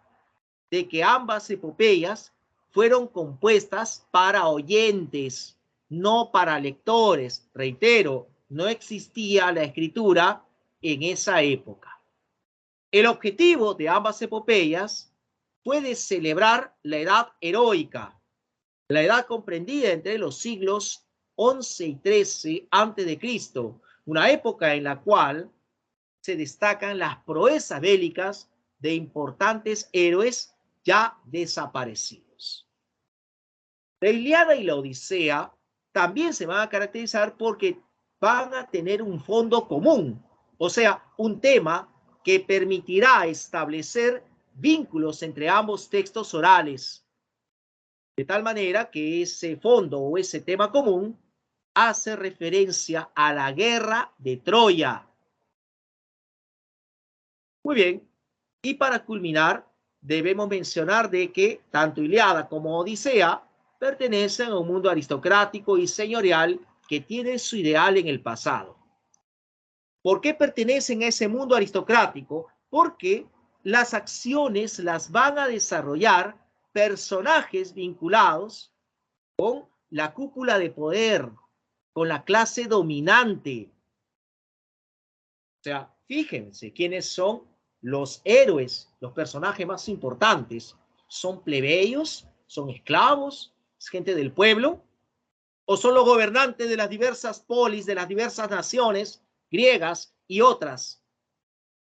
de que ambas epopeyas fueron compuestas para oyentes, no para lectores. Reitero, no existía la escritura en esa época. El objetivo de ambas epopeyas fue de celebrar la edad heroica, la edad comprendida entre los siglos XI y XIII a.C., una época en la cual se destacan las proezas bélicas de importantes héroes ya desaparecidos. La Ilíada y la Odisea también se van a caracterizar porque van a tener un fondo común, o sea, un tema que permitirá establecer vínculos entre ambos textos orales, de tal manera que ese fondo o ese tema común hace referencia a la guerra de Troya. Muy bien, y para culminar, debemos mencionar de que tanto Ilíada como Odisea pertenecen a un mundo aristocrático y señorial que tiene su ideal en el pasado. ¿Por qué pertenecen a ese mundo aristocrático? Porque las acciones las van a desarrollar personajes vinculados con la cúpula de poder, con la clase dominante. O sea, fíjense quiénes son los héroes, los personajes más importantes. ¿Son plebeyos? ¿Son esclavos? ¿Es gente del pueblo? ¿O son los gobernantes de las diversas polis, de las diversas naciones griegas y otras?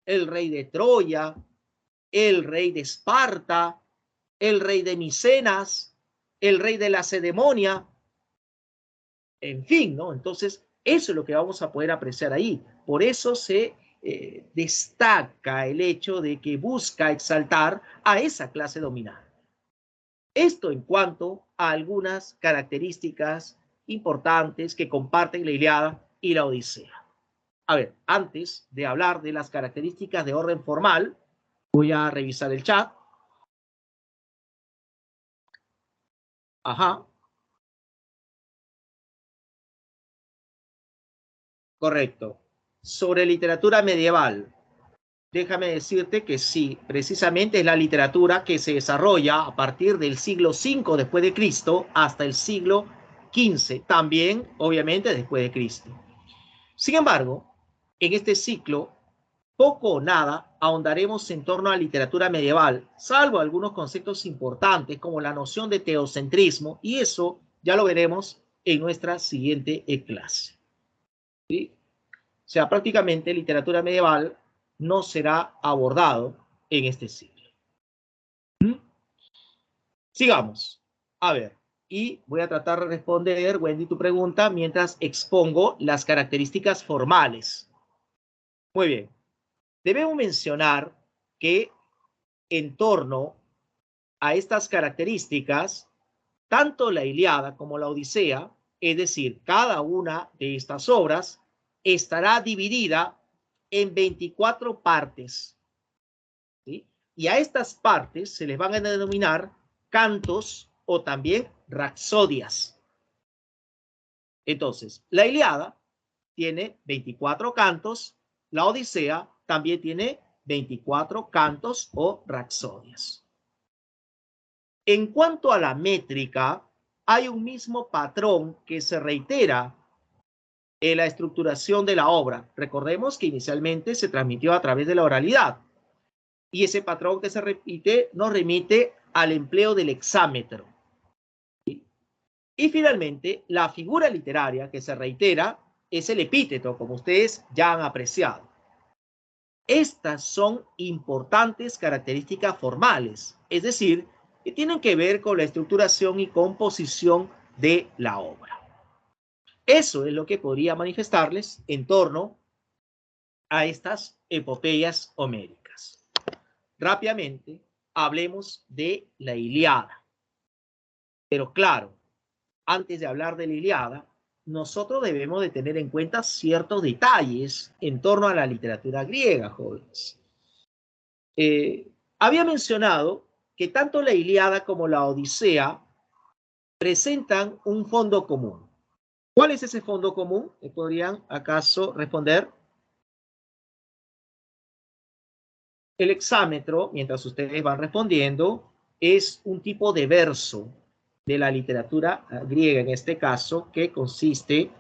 El rey de Troya, el rey de Esparta, el rey de Micenas, el rey de Lacedemonia. En fin, ¿no? Entonces, eso es lo que vamos a poder apreciar ahí. Por eso se destaca el hecho de que busca exaltar a esa clase dominante. Esto en cuanto a algunas características importantes que comparten la Ilíada y la Odisea. A ver, antes de hablar de las características de orden formal, voy a revisar el chat. Ajá. Correcto. Sobre literatura medieval, déjame decirte que sí, precisamente es la literatura que se desarrolla a partir del siglo V después de Cristo hasta el siglo XV, también obviamente después de Cristo. Sin embargo, en este ciclo, poco o nada ahondaremos en torno a la literatura medieval, salvo algunos conceptos importantes como la noción de teocentrismo, y eso ya lo veremos en nuestra siguiente clase. ¿Sí? O sea, prácticamente literatura medieval no será abordado en este ciclo. Sigamos. A ver, y voy a tratar de responder, Wendy, tu pregunta mientras expongo las características formales. Muy bien. Debemos mencionar que en torno a estas características, tanto la Ilíada como la Odisea, es decir, cada una de estas obras, estará dividida en 24 partes, ¿sí? Y a estas partes se les van a denominar cantos o también rapsodias. Entonces, la Ilíada tiene 24 cantos, la Odisea también tiene 24 cantos o rapsodias. En cuanto a la métrica, hay un mismo patrón que se reitera en la estructuración de la obra. Recordemos que inicialmente se transmitió a través de la oralidad y ese patrón que se repite nos remite al empleo del hexámetro. Y finalmente, la figura literaria que se reitera es el epíteto, como ustedes ya han apreciado. Estas son importantes características formales, es decir, que tienen que ver con la estructuración y composición de la obra. Eso es lo que podría manifestarles en torno a estas epopeyas homéricas. Rápidamente, hablemos de la Ilíada. Pero claro, antes de hablar de la Ilíada, nosotros debemos de tener en cuenta ciertos detalles en torno a la literatura griega, jóvenes. Había mencionado que tanto la Ilíada como la Odisea presentan un fondo común. ¿Cuál es ese fondo común? ¿Me podrían acaso responder? El hexámetro, mientras ustedes van respondiendo, es un tipo de verso de la literatura griega, en este caso, que consiste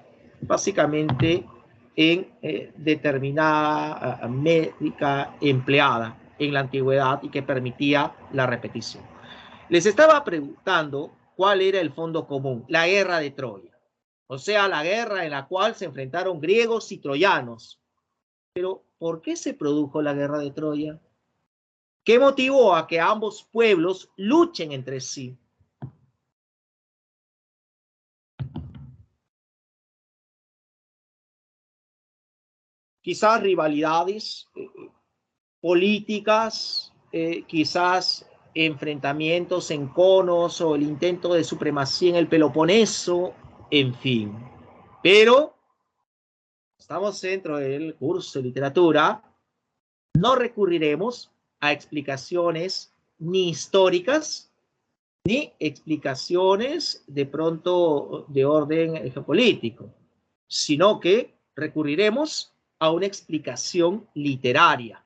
básicamente en determinada métrica empleada en la antigüedad y que permitía la repetición. Les estaba preguntando cuál era el fondo común, la guerra de Troya, o sea, la guerra en la cual se enfrentaron griegos y troyanos. Pero, ¿por qué se produjo la guerra de Troya? ¿Qué motivó a que ambos pueblos luchen entre sí? Quizás rivalidades políticas, quizás enfrentamientos en conos o el intento de supremacía en el Peloponeso, en fin. Pero estamos dentro del curso de literatura, no recurriremos a explicaciones ni históricas, ni explicaciones de pronto de orden geopolítico, sino que recurriremos a una explicación literaria.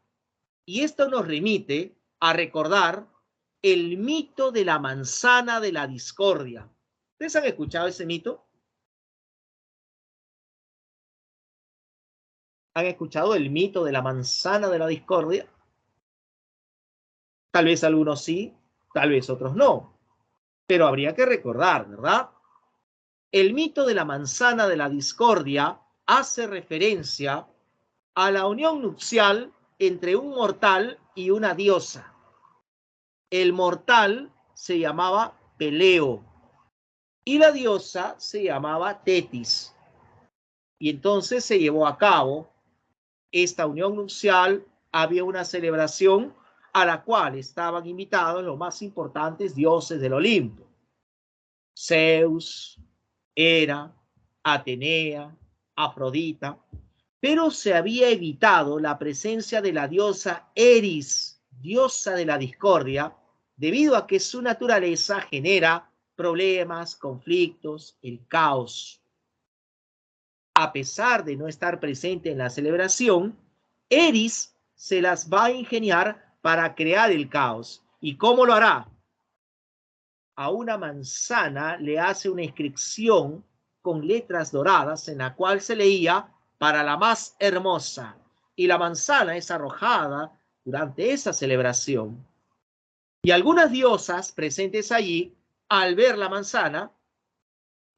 Y esto nos remite a recordar el mito de la manzana de la discordia. ¿Ustedes han escuchado ese mito? ¿Han escuchado el mito de la manzana de la discordia? Tal vez algunos sí, tal vez otros no. Pero habría que recordar, ¿verdad? El mito de la manzana de la discordia hace referencia a la unión nupcial entre un mortal y una diosa. El mortal se llamaba Peleo y la diosa se llamaba Tetis. Y entonces se llevó a cabo esta unión nupcial, había una celebración a la cual estaban invitados los más importantes dioses del Olimpo: Zeus, Hera, Atenea, Afrodita, pero se había evitado la presencia de la diosa Eris, diosa de la discordia, debido a que su naturaleza genera problemas, conflictos, el caos. A pesar de no estar presente en la celebración, Eris se las va a ingeniar para crear el caos. ¿Y cómo lo hará? A una manzana le hace una inscripción con letras doradas en la cual se leía: para la más hermosa, y la manzana es arrojada durante esa celebración. Y algunas diosas presentes allí, al ver la manzana,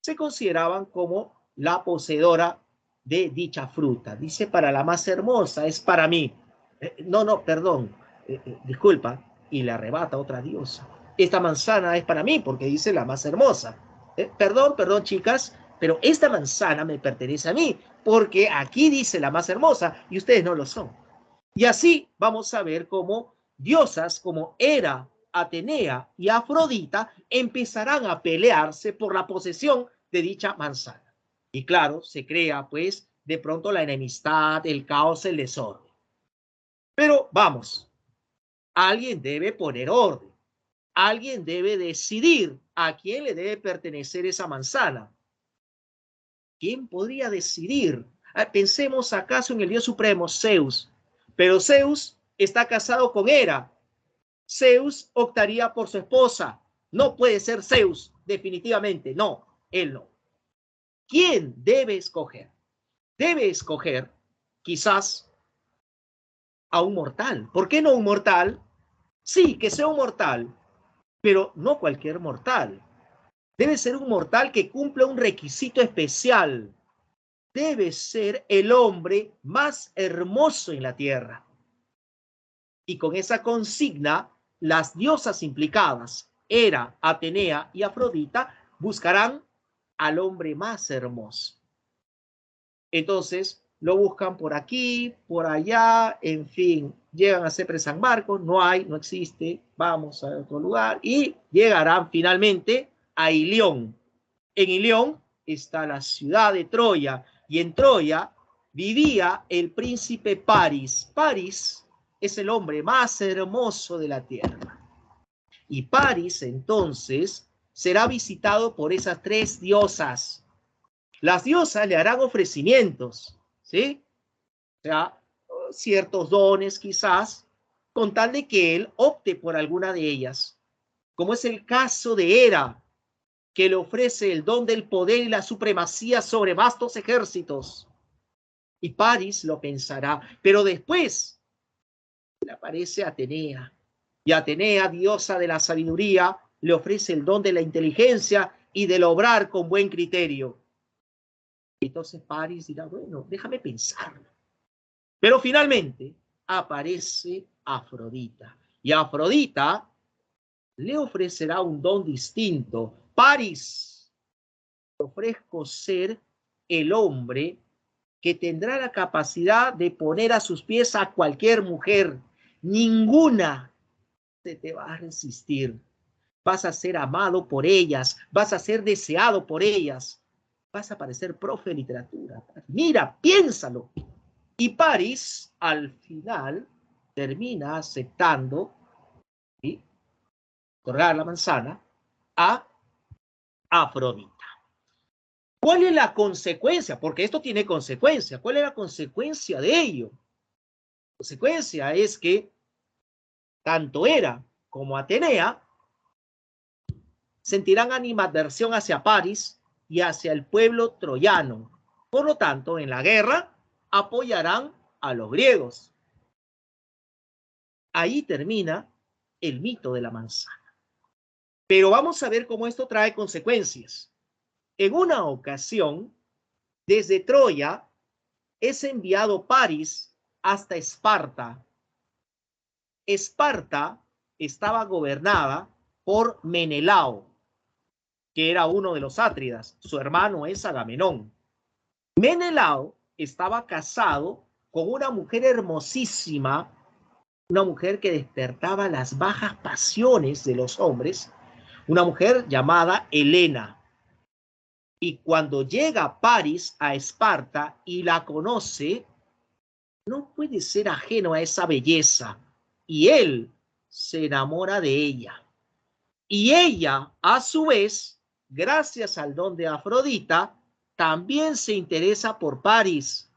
se consideraban como la poseedora de dicha fruta. Dice: para la más hermosa, es para mí. Perdón, disculpa. Y le arrebata otra diosa: esta manzana es para mí porque dice la más hermosa. Perdón, chicas, pero esta manzana me pertenece a mí, porque aquí dice la más hermosa y ustedes no lo son. Y así vamos a ver cómo diosas como Hera, Atenea y Afrodita empezarán a pelearse por la posesión de dicha manzana. Y claro, se crea pues de pronto la enemistad, el caos, el desorden. Pero vamos, alguien debe poner orden. Alguien debe decidir a quién le debe pertenecer esa manzana. ¿Quién podría decidir? Pensemos acaso en el Dios Supremo, Zeus. Pero Zeus está casado con Hera. Zeus optaría por su esposa. No puede ser Zeus, definitivamente. No, él no. ¿Quién debe escoger? Debe escoger quizás a un mortal. ¿Por qué no un mortal? Sí, que sea un mortal, pero no cualquier mortal. Debe ser un mortal que cumpla un requisito especial. Debe ser el hombre más hermoso en la tierra. Y con esa consigna, las diosas implicadas, Hera, Atenea y Afrodita, buscarán al hombre más hermoso. Entonces, lo buscan por aquí, por allá, en fin, llegan a siempre San Marcos, no existe, vamos a otro lugar, y llegarán finalmente a Ilión. En Ilión está la ciudad de Troya, y en Troya vivía el príncipe Paris. Paris es el hombre más hermoso de la tierra. Y Paris entonces será visitado por esas tres diosas. Las diosas le harán ofrecimientos, ¿sí? O sea, ciertos dones quizás, con tal de que él opte por alguna de ellas, como es el caso de Hera, que le ofrece el don del poder y la supremacía sobre vastos ejércitos. Y Paris lo pensará, pero después le aparece Atenea. Y Atenea, diosa de la sabiduría, le ofrece el don de la inteligencia y del obrar con buen criterio. Entonces Paris dirá, bueno, déjame pensarlo. Pero finalmente aparece Afrodita. Y Afrodita le ofrecerá un don distinto. Paris, te ofrezco ser el hombre que tendrá la capacidad de poner a sus pies a cualquier mujer. Ninguna se te va a resistir. Vas a ser amado por ellas, vas a ser deseado por ellas, vas a parecer profe de literatura. Mira, piénsalo. Y Paris, al final, termina aceptando, ¿sí?, otorgar la manzana a Afrodita. ¿Cuál es la consecuencia? Porque esto tiene consecuencia. ¿Cuál es la consecuencia de ello? La consecuencia es que tanto Hera como Atenea sentirán animadversión hacia Paris y hacia el pueblo troyano. Por lo tanto, en la guerra apoyarán a los griegos. Ahí termina el mito de la manzana. Pero vamos a ver cómo esto trae consecuencias. En una ocasión, desde Troya, es enviado Paris hasta Esparta. Esparta estaba gobernada por Menelao, que era uno de los Átridas. Su hermano es Agamenón. Menelao estaba casado con una mujer hermosísima, una mujer que despertaba las bajas pasiones de los hombres, una mujer llamada Helena. Y cuando llega Paris a Esparta y la conoce, no puede ser ajeno a esa belleza. Y él se enamora de ella. Y ella, a su vez, gracias al don de Afrodita, también se interesa por Paris.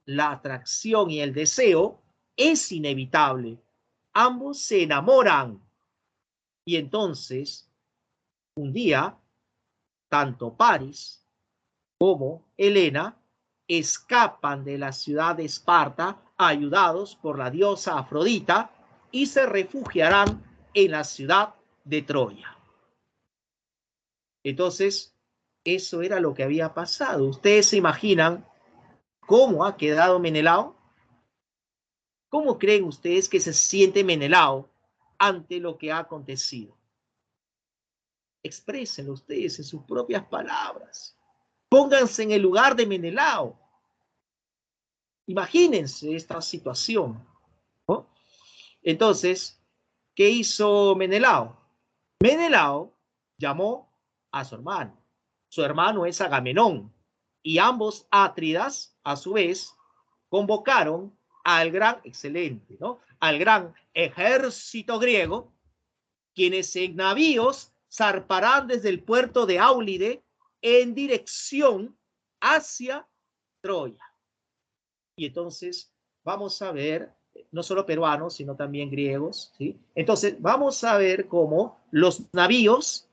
La atracción y el deseo es inevitable. Ambos se enamoran. Y entonces, un día, tanto Paris como Helena escapan de la ciudad de Esparta, ayudados por la diosa Afrodita, y se refugiarán en la ciudad de Troya. Entonces, eso era lo que había pasado. ¿Ustedes se imaginan cómo ha quedado Menelao? ¿Cómo creen ustedes que se siente Menelao ante lo que ha acontecido? Exprésenlo ustedes en sus propias palabras. Pónganse en el lugar de Menelao. Imagínense esta situación, ¿no? Entonces, ¿qué hizo Menelao? Menelao llamó a su hermano. Su hermano es Agamenón. Y ambos Átridas, a su vez, convocaron al gran, excelente, ¿no? Al gran ejército griego, quienes en navíos zarparán desde el puerto de Áulide en dirección hacia Troya. Y entonces vamos a ver, no solo peruanos, sino también griegos, ¿sí? Entonces vamos a ver cómo los navíos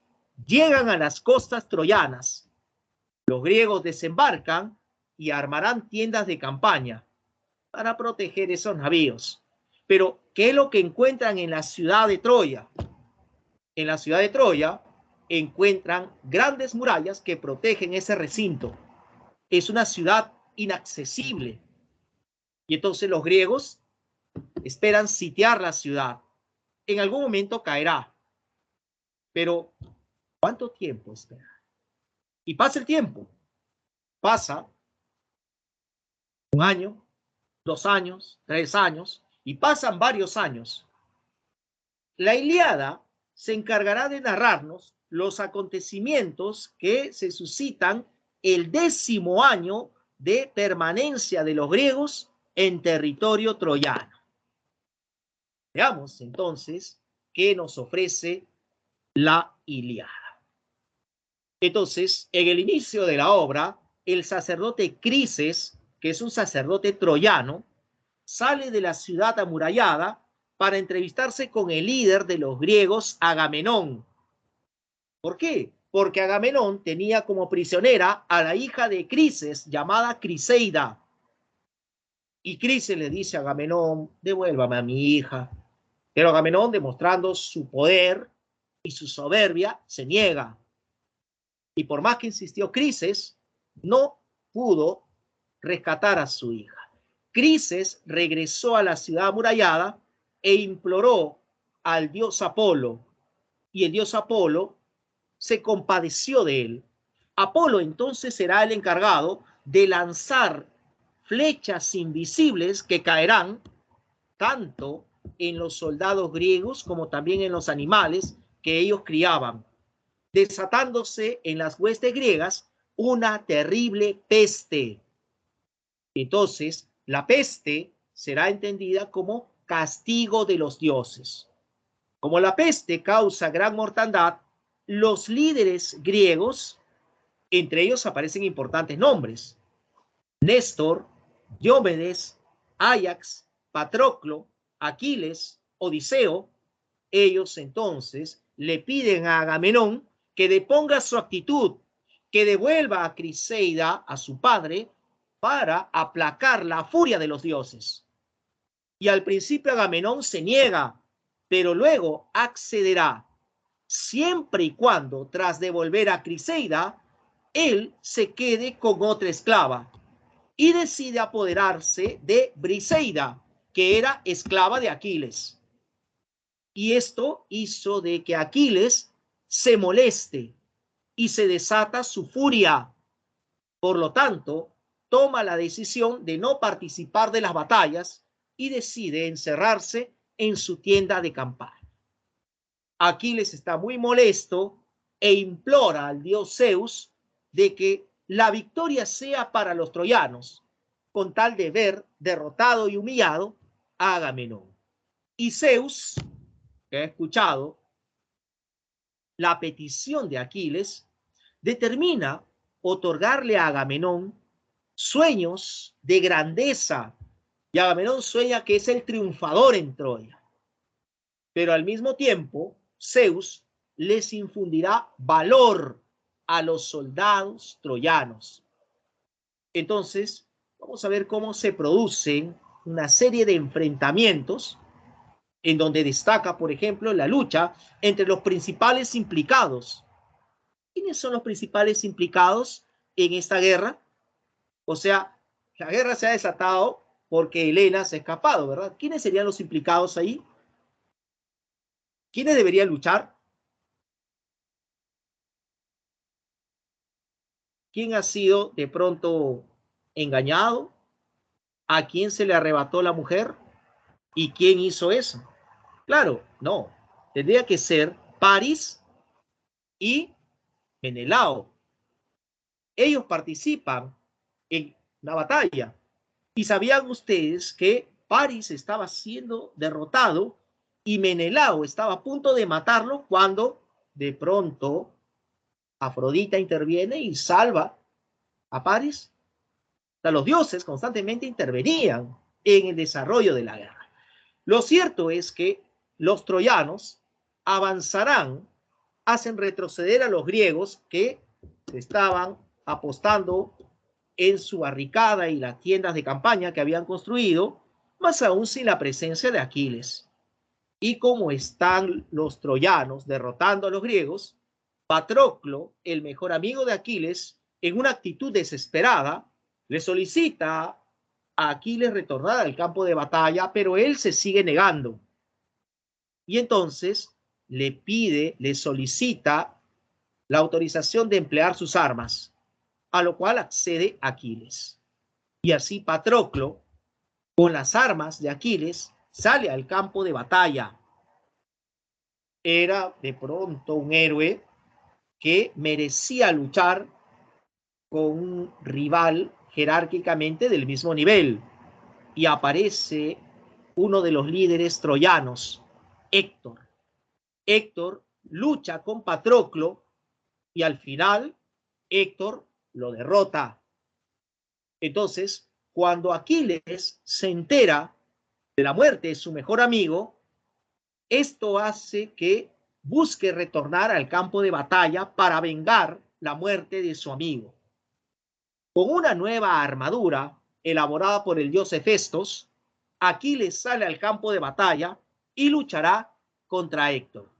llegan a las costas troyanas. Los griegos desembarcan y armarán tiendas de campaña para proteger esos navíos. Pero, ¿qué es lo que encuentran en la ciudad de Troya? En la ciudad de Troya encuentran grandes murallas que protegen ese recinto. Es una ciudad inaccesible. Y entonces los griegos esperan sitiar la ciudad. En algún momento caerá. Pero, ¿cuánto tiempo espera? Y pasa el tiempo. Pasa 1 año, 2 años, 3 años, y pasan varios años. La Ilíada se encargará de narrarnos los acontecimientos que se suscitan el 10º año de permanencia de los griegos en territorio troyano. Veamos entonces qué nos ofrece la Ilíada. Entonces, en el inicio de la obra, el sacerdote Crises, que es un sacerdote troyano, sale de la ciudad amurallada para entrevistarse con el líder de los griegos, Agamenón. ¿Por qué? Porque Agamenón tenía como prisionera a la hija de Crises, llamada Criseida. Y Crises le dice a Agamenón, devuélvame a mi hija. Pero Agamenón, demostrando su poder y su soberbia, se niega. Y por más que insistió Crises, no pudo rescatar a su hija. Crises regresó a la ciudad amurallada e imploró al dios Apolo, y el dios Apolo se compadeció de él. Apolo entonces será el encargado de lanzar flechas invisibles que caerán tanto en los soldados griegos como también en los animales que ellos criaban, desatándose en las huestes griegas una terrible peste. Entonces, la peste será entendida como castigo de los dioses. Como la peste causa gran mortandad, los líderes griegos, entre ellos aparecen importantes nombres: Néstor, Diomedes, Áyax, Patroclo, Aquiles, Odiseo. Ellos entonces le piden a Agamenón que deponga su actitud, que devuelva a Criseida, a su padre, para aplacar la furia de los dioses. Y al principio Agamenón se niega, pero luego accederá, siempre y cuando, tras devolver a Criseida, él se quede con otra esclava, y decide apoderarse de Briseida, que era esclava de Aquiles. Y esto hizo de que Aquiles se moleste y se desata su furia. Por lo tanto, toma la decisión de no participar de las batallas y decide encerrarse en su tienda de campaña. Aquiles está muy molesto e implora al dios Zeus de que la victoria sea para los troyanos, con tal de ver derrotado y humillado a Agamenón. Y Zeus, que ha escuchado la petición de Aquiles, determina otorgarle a Agamenón sueños de grandeza. Y Agamenón sueña que es el triunfador en Troya. Pero al mismo tiempo, Zeus les infundirá valor a los soldados troyanos. Entonces, vamos a ver cómo se producen una serie de enfrentamientos en donde destaca, por ejemplo, la lucha entre los principales implicados. ¿Quiénes son los principales implicados en esta guerra? O sea, la guerra se ha desatado porque Helena se ha escapado, ¿verdad? ¿Quiénes serían los implicados ahí? ¿Quiénes deberían luchar? ¿Quién ha sido de pronto engañado? ¿A quién se le arrebató la mujer? ¿Y quién hizo eso? Claro, no. Tendría que ser París y Menelao. Ellos participan en la batalla. Y sabían ustedes que París estaba siendo derrotado y Menelao estaba a punto de matarlo cuando de pronto Afrodita interviene y salva a París. O sea, los dioses constantemente intervenían en el desarrollo de la guerra. Lo cierto es que los troyanos avanzarán, hacen retroceder a los griegos que estaban apostando en su barricada y las tiendas de campaña que habían construido, más aún sin la presencia de Aquiles. Y como están los troyanos derrotando a los griegos, Patroclo, el mejor amigo de Aquiles, en una actitud desesperada, le solicita a Aquiles retornar al campo de batalla, pero él se sigue negando. Y entonces le pide, le solicita la autorización de emplear sus armas, a lo cual accede Aquiles. Y así Patroclo, con las armas de Aquiles, sale al campo de batalla. Era de pronto un héroe que merecía luchar con un rival jerárquicamente del mismo nivel. Y aparece uno de los líderes troyanos, Héctor. Héctor lucha con Patroclo y al final Héctor lo derrota. Entonces, cuando Aquiles se entera de la muerte de su mejor amigo, esto hace que busque retornar al campo de batalla para vengar la muerte de su amigo. Con una nueva armadura elaborada por el dios Hefestos, Aquiles sale al campo de batalla y luchará contra Héctor.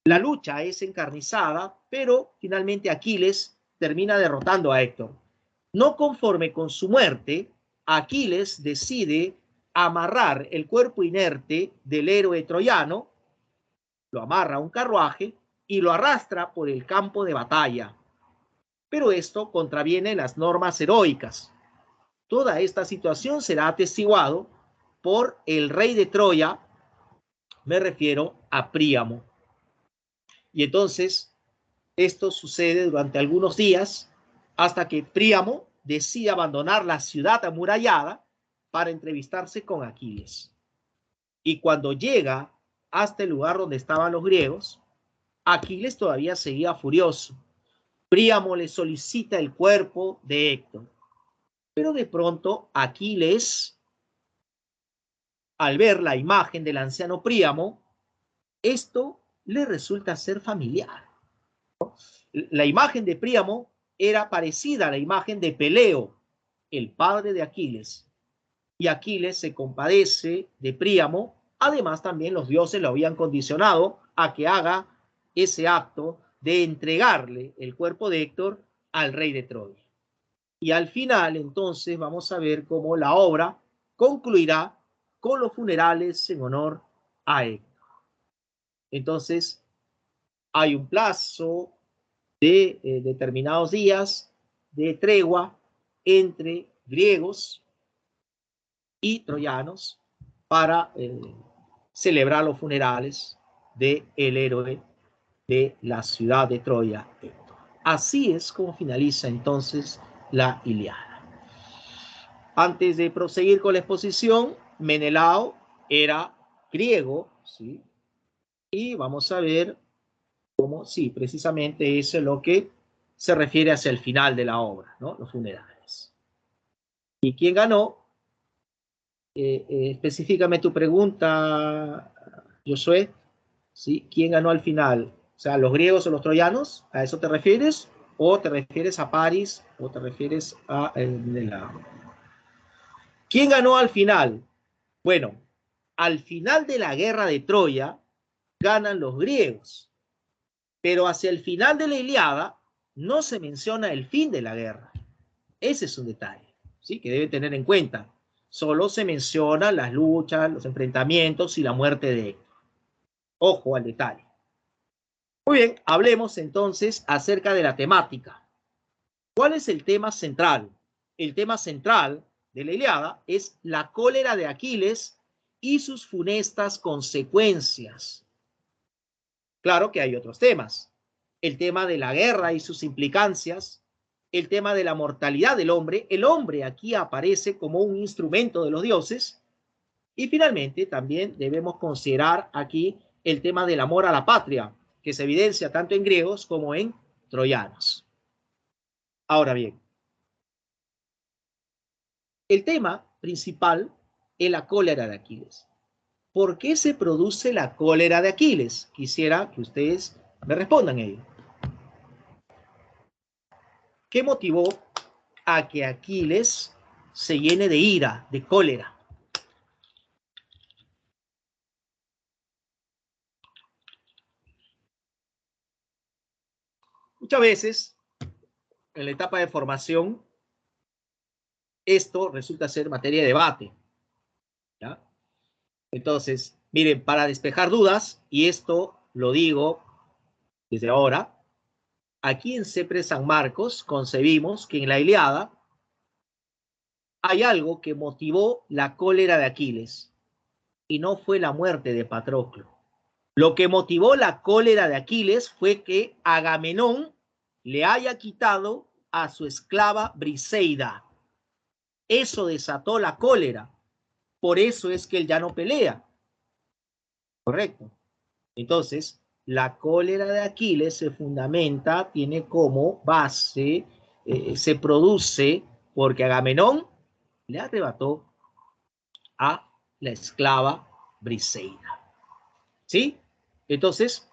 La lucha es encarnizada, pero finalmente Aquiles termina derrotando a Héctor. No conforme con su muerte, Aquiles decide amarrar el cuerpo inerte del héroe troyano, lo amarra a un carruaje y lo arrastra por el campo de batalla. Pero esto contraviene las normas heroicas. Toda esta situación será atestiguado por el rey de Troya, me refiero a Príamo. Y entonces esto sucede durante algunos días hasta que Príamo decide abandonar la ciudad amurallada para entrevistarse con Aquiles. Y cuando llega hasta el lugar donde estaban los griegos, Aquiles todavía seguía furioso. Príamo le solicita el cuerpo de Héctor. Pero de pronto Aquiles, al ver la imagen del anciano Príamo, esto le resulta ser familiar. La imagen de Príamo era parecida a la imagen de Peleo, el padre de Aquiles. Y Aquiles se compadece de Príamo. Además, también los dioses lo habían condicionado a que haga ese acto de entregarle el cuerpo de Héctor al rey de Troya. Y al final, entonces, vamos a ver cómo la obra concluirá con los funerales en honor a Héctor. Entonces, hay un plazo de determinados días de tregua entre griegos y troyanos para celebrar los funerales del héroe de la ciudad de Troya, Héctor. Así es como finaliza entonces la Ilíada. Antes de proseguir con la exposición, Menelao era griego, ¿sí? Y vamos a ver cómo, sí, precisamente eso es lo que se refiere hacia el final de la obra, ¿no? Los funerales. ¿Y quién ganó? Específicame tu pregunta, Josué, ¿sí? ¿Quién ganó al final? O sea, ¿los griegos o los troyanos? ¿A eso te refieres? ¿O te refieres a París? ¿O te refieres a Menelao? ¿Quién ganó al final? Bueno, al final de la guerra de Troya ganan los griegos, pero hacia el final de la Ilíada no se menciona el fin de la guerra. Ese es un detalle, ¿sí? Que debe tener en cuenta. Solo se mencionan las luchas, los enfrentamientos y la muerte de Héctor. Ojo al detalle. Muy bien, hablemos entonces acerca de la temática. ¿Cuál es el tema central? El tema central de la Ilíada es la cólera de Aquiles y sus funestas consecuencias. Claro que hay otros temas. El tema de la guerra y sus implicancias, el tema de la mortalidad del hombre. El hombre aquí aparece como un instrumento de los dioses. Y finalmente también debemos considerar aquí el tema del amor a la patria, que se evidencia tanto en griegos como en troyanos. Ahora bien, el tema principal es la cólera de Aquiles. ¿Por qué se produce la cólera de Aquiles? Quisiera que ustedes me respondan ello. ¿Qué motivó a que Aquiles se llene de ira, de cólera? Muchas veces, en la etapa de formación, esto resulta ser materia de debate, ¿ya? Entonces, miren, para despejar dudas, y esto lo digo desde ahora, aquí en CEPRE San Marcos concebimos que en la Ilíada hay algo que motivó la cólera de Aquiles, y no fue la muerte de Patroclo. Lo que motivó la cólera de Aquiles fue que Agamenón le haya quitado a su esclava Briseida. Eso desató la cólera. Por eso es que él ya no pelea. Correcto. Entonces, la cólera de Aquiles se fundamenta, tiene como base, se produce porque Agamenón le arrebató a la esclava Briseida. ¿Sí? Entonces,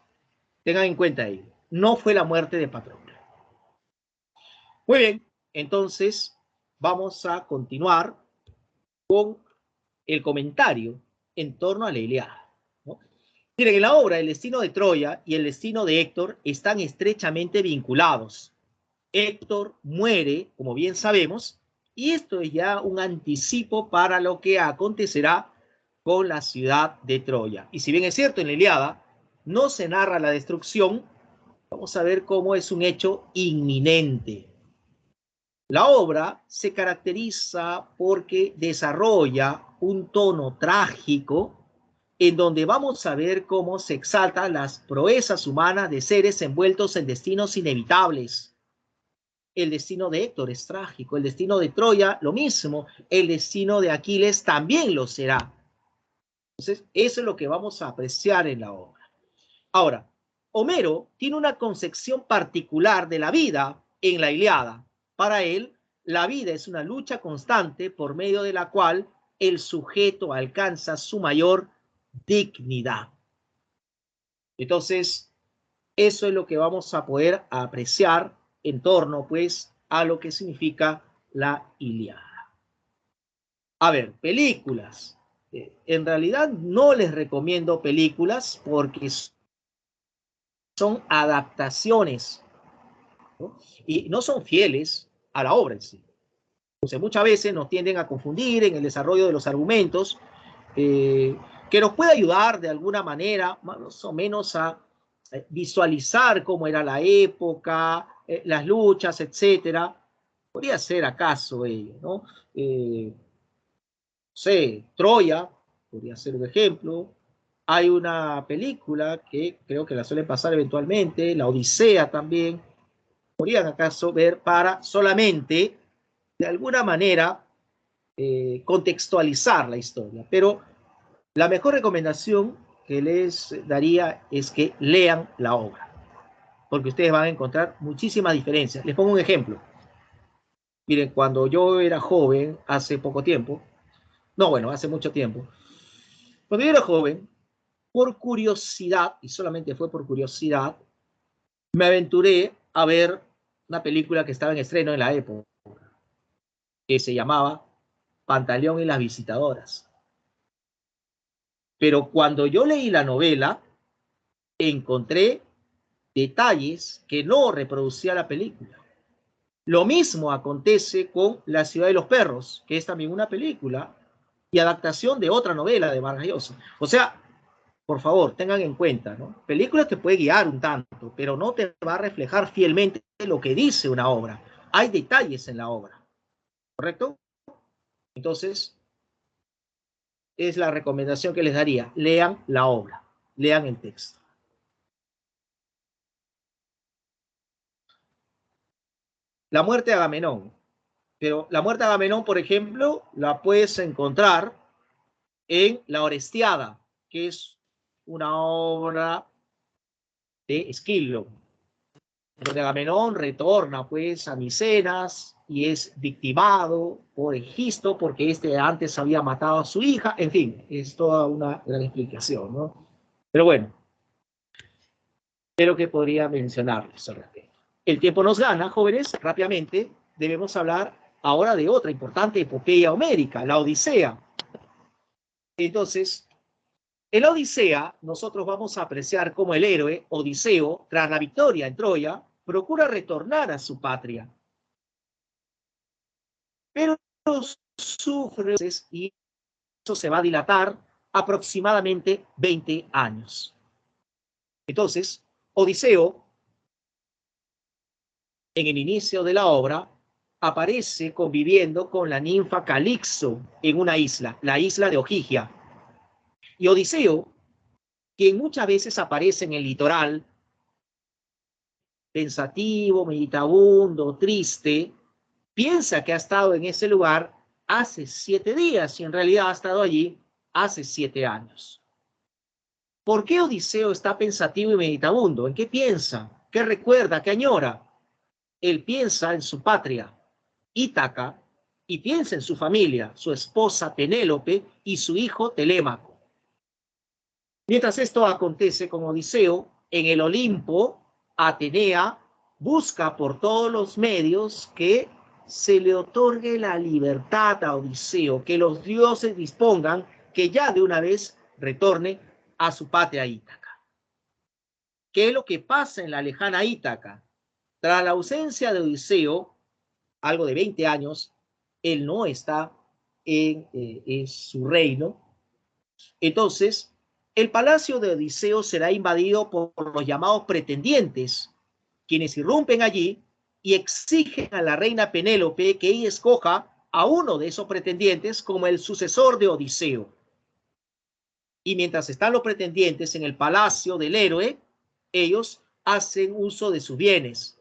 tengan en cuenta ello. No fue la muerte de Patroclo. Muy bien, entonces vamos a continuar con el comentario en torno a la Ilíada, ¿no? Miren, en la obra el destino de Troya y el destino de Héctor están estrechamente vinculados. Héctor muere, como bien sabemos, y esto es ya un anticipo para lo que acontecerá con la ciudad de Troya. Y si bien es cierto, en la Ilíada no se narra la destrucción, vamos a ver cómo es un hecho inminente. La obra se caracteriza porque desarrolla un tono trágico en donde vamos a ver cómo se exaltan las proezas humanas de seres envueltos en destinos inevitables. El destino de Héctor es trágico, el destino de Troya lo mismo, el destino de Aquiles también lo será. Entonces, eso es lo que vamos a apreciar en la obra. Ahora, Homero tiene una concepción particular de la vida en la Ilíada. Para él, la vida es una lucha constante por medio de la cual el sujeto alcanza su mayor dignidad. Entonces, eso es lo que vamos a poder apreciar en torno, pues, a lo que significa la Ilíada. A ver, películas. En realidad no les recomiendo películas porque son adaptaciones, ¿no? Y no son fieles a la obra en sí. Entonces, muchas veces nos tienden a confundir en el desarrollo de los argumentos, que nos puede ayudar de alguna manera, más o menos, a visualizar cómo era la época, las luchas, etcétera. Podría ser acaso ello, ¿no? Sé, Troya, podría ser un ejemplo. Hay una película que creo que la suelen pasar eventualmente, La Odisea también. ¿Podrían acaso ver para solamente, de alguna manera, contextualizar la historia? Pero la mejor recomendación que les daría es que lean la obra, porque ustedes van a encontrar muchísimas diferencias. Les pongo un ejemplo. Miren, cuando yo era joven, hace poco tiempo, no, bueno, hace mucho tiempo, cuando yo era joven, por curiosidad, y solamente fue por curiosidad, me aventuré a ver una película que estaba en estreno en la época, que se llamaba Pantaleón y las visitadoras. Pero cuando yo leí la novela, encontré detalles que no reproducía la película. Lo mismo acontece con La ciudad de los perros, que es también una película y adaptación de otra novela de Vargas Llosa. O sea, por favor, tengan en cuenta, ¿no? Películas te puede guiar un tanto, pero no te va a reflejar fielmente lo que dice una obra. hay detalles en la obra, ¿correcto? Entonces, es la recomendación que les daría. Lean la obra, lean el texto. La muerte de Agamenón. Pero la muerte de Agamenón, por ejemplo, la puedes encontrar en La Orestiada, que es una obra de Esquilo, donde Agamenón retorna pues a Micenas y es victimado por Egisto porque este antes había matado a su hija. En fin, es toda una gran explicación, ¿no? Pero bueno, es lo que podría mencionarles al respecto. El tiempo nos gana, jóvenes, rápidamente debemos hablar ahora de otra importante epopeya homérica, la Odisea. Entonces, en la Odisea, nosotros vamos a apreciar cómo el héroe Odiseo, tras la victoria en Troya, procura retornar a su patria. Pero sufre y eso se va a dilatar aproximadamente 20 años. Entonces, Odiseo, en el inicio de la obra, aparece conviviendo con la ninfa Calixto en una isla, la isla de Ogygia. Y Odiseo, quien muchas veces aparece en el litoral, pensativo, meditabundo, triste, piensa que ha estado en ese lugar hace 7 días y en realidad ha estado allí hace 7 años. ¿Por qué Odiseo está pensativo y meditabundo? ¿En qué piensa? ¿Qué recuerda? ¿Qué añora? Él piensa en su patria, Ítaca, y piensa en su familia, su esposa Penélope y su hijo Telémaco. Mientras esto acontece con Odiseo, en el Olimpo, Atenea busca por todos los medios que se le otorgue la libertad a Odiseo, que los dioses dispongan que ya de una vez retorne a su patria Ítaca. ¿Qué es lo que pasa en la lejana Ítaca? Tras la ausencia de Odiseo, algo de 20 años, él no está en su reino. Entonces, el palacio de Odiseo será invadido por los llamados pretendientes, quienes irrumpen allí y exigen a la reina Penélope que ella escoja a uno de esos pretendientes como el sucesor de Odiseo. Y mientras están los pretendientes en el palacio del héroe, ellos hacen uso de sus bienes.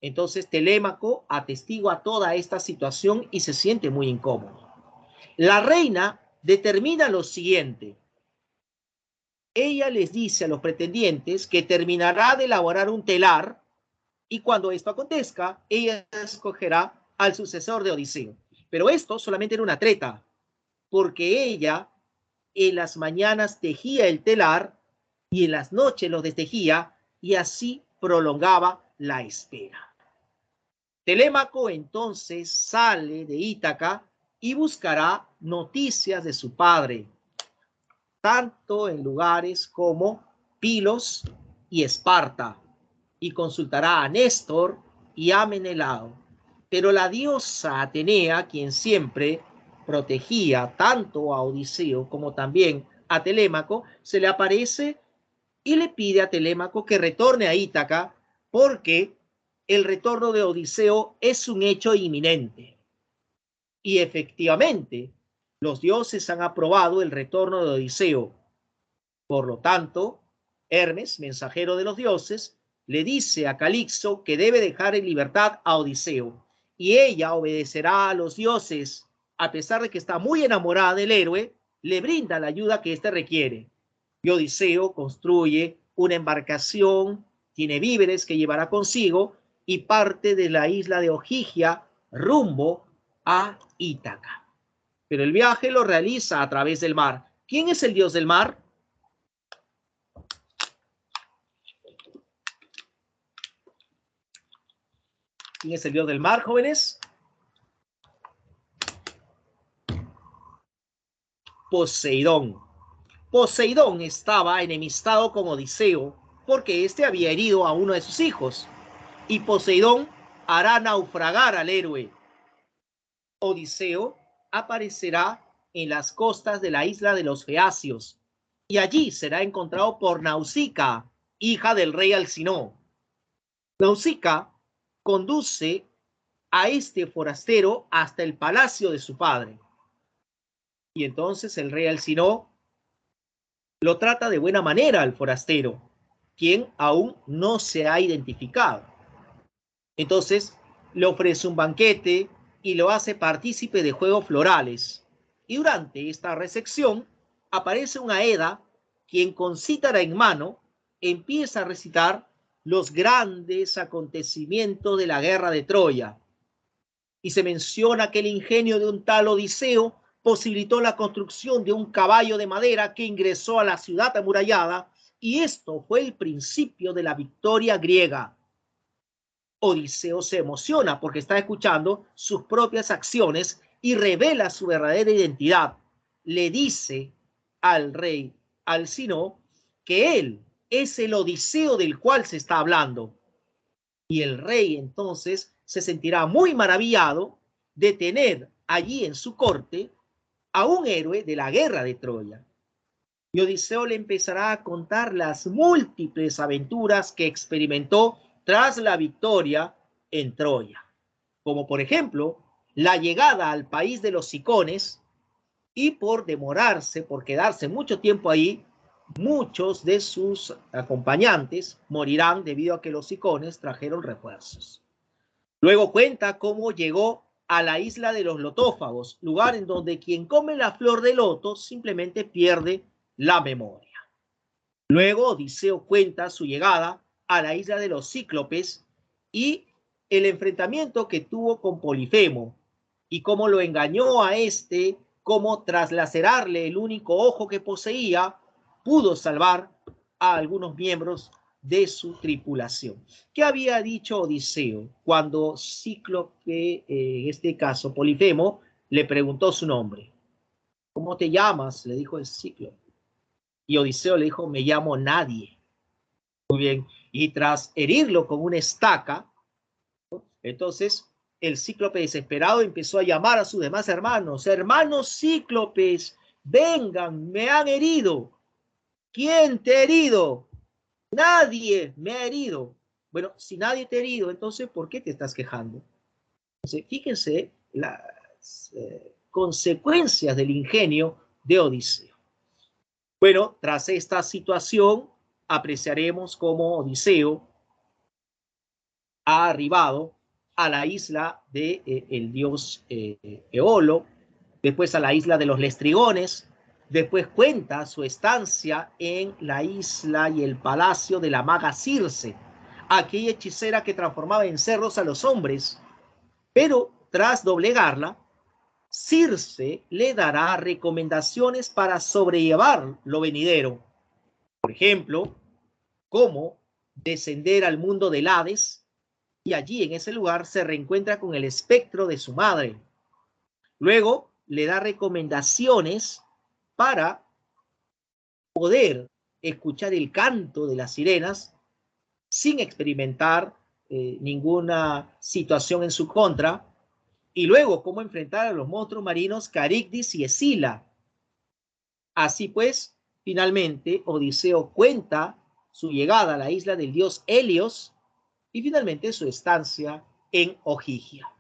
Entonces Telémaco atestigua toda esta situación y se siente muy incómodo. La reina determina lo siguiente. Ella les dice a los pretendientes que terminará de elaborar un telar y cuando esto acontezca, ella escogerá al sucesor de Odiseo. Pero esto solamente era una treta, porque ella en las mañanas tejía el telar y en las noches lo destejía y así prolongaba la espera. Telémaco entonces sale de Ítaca y buscará noticias de su padre, tanto en lugares como Pilos y Esparta, y consultará a Néstor y a Menelao. Pero la diosa Atenea, quien siempre protegía tanto a Odiseo como también a Telémaco, se le aparece y le pide a Telémaco que retorne a Ítaca porque el retorno de Odiseo es un hecho inminente. Y efectivamente, los dioses han aprobado el retorno de Odiseo. Por lo tanto, Hermes, mensajero de los dioses, le dice a Calixto que debe dejar en libertad a Odiseo. Y ella obedecerá a los dioses, a pesar de que está muy enamorada del héroe, le brinda la ayuda que éste requiere. Y Odiseo construye una embarcación, tiene víveres que llevará consigo y parte de la isla de Ogygia rumbo a Ítaca. Pero el viaje lo realiza a través del mar. ¿Quién es el dios del mar? ¿Quién es el dios del mar, jóvenes? Poseidón. Poseidón estaba enemistado con Odiseo porque éste había herido a uno de sus hijos. Y Poseidón hará naufragar al héroe. Odiseo aparecerá en las costas de la isla de los Feacios y allí será encontrado por Nausica, hija del rey Alcinoo. Nausica conduce a este forastero hasta el palacio de su padre. Y entonces el rey Alcinó lo trata de buena manera al forastero, quien aún no se ha identificado. Entonces le ofrece un banquete y lo hace partícipe de juegos florales. Y durante esta recepción aparece una Eda, quien con cítara en mano empieza a recitar los grandes acontecimientos de la guerra de Troya. Y se menciona que el ingenio de un tal Odiseo posibilitó la construcción de un caballo de madera que ingresó a la ciudad amurallada, y esto fue el principio de la victoria griega. Odiseo se emociona porque está escuchando sus propias acciones y revela su verdadera identidad. Le dice al rey Alcinó que él es el Odiseo del cual se está hablando. Y el rey entonces se sentirá muy maravillado de tener allí en su corte a un héroe de la guerra de Troya. Y Odiseo le empezará a contar las múltiples aventuras que experimentó tras la victoria en Troya, como por ejemplo la llegada al país de los Cicones, y por demorarse, por quedarse mucho tiempo ahí, muchos de sus acompañantes morirán debido a que los Cicones trajeron refuerzos. Luego cuenta cómo llegó a la isla de los lotófagos, lugar en donde quien come la flor de loto simplemente pierde la memoria. Luego Odiseo cuenta su llegada a la isla de los cíclopes y el enfrentamiento que tuvo con Polifemo y cómo lo engañó a este, cómo tras lacerarle el único ojo que poseía, pudo salvar a algunos miembros de su tripulación. ¿Qué había dicho Odiseo cuando Cíclope, en este caso Polifemo, le preguntó su nombre? ¿Cómo te llamas?, le dijo el Cíclope. Y Odiseo le dijo, me llamo Nadie. Muy bien. Y tras herirlo con una estaca, entonces el Cíclope desesperado empezó a llamar a sus demás hermanos. Hermanos cíclopes, vengan, me han herido. ¿Quién te ha herido? Nadie me ha herido. Bueno, si nadie te ha herido, entonces, ¿por qué te estás quejando? Entonces, fíjense las consecuencias del ingenio de Odiseo. Bueno, tras esta situación, apreciaremos cómo Odiseo ha arribado a la isla del dios Eolo, después a la isla de los Lestrigones, después cuenta su estancia en la isla y el palacio de la maga Circe, aquella hechicera que transformaba en cerdos a los hombres, pero tras doblegarla, Circe le dará recomendaciones para sobrellevar lo venidero. Por ejemplo, cómo descender al mundo del Hades, y allí en ese lugar se reencuentra con el espectro de su madre. Luego le da recomendaciones para poder escuchar el canto de las sirenas sin experimentar ninguna situación en su contra. Y luego cómo enfrentar a los monstruos marinos Caribdis y Escila. Así pues, finalmente Odiseo cuenta su llegada a la isla del dios Helios y finalmente su estancia en Ogygia.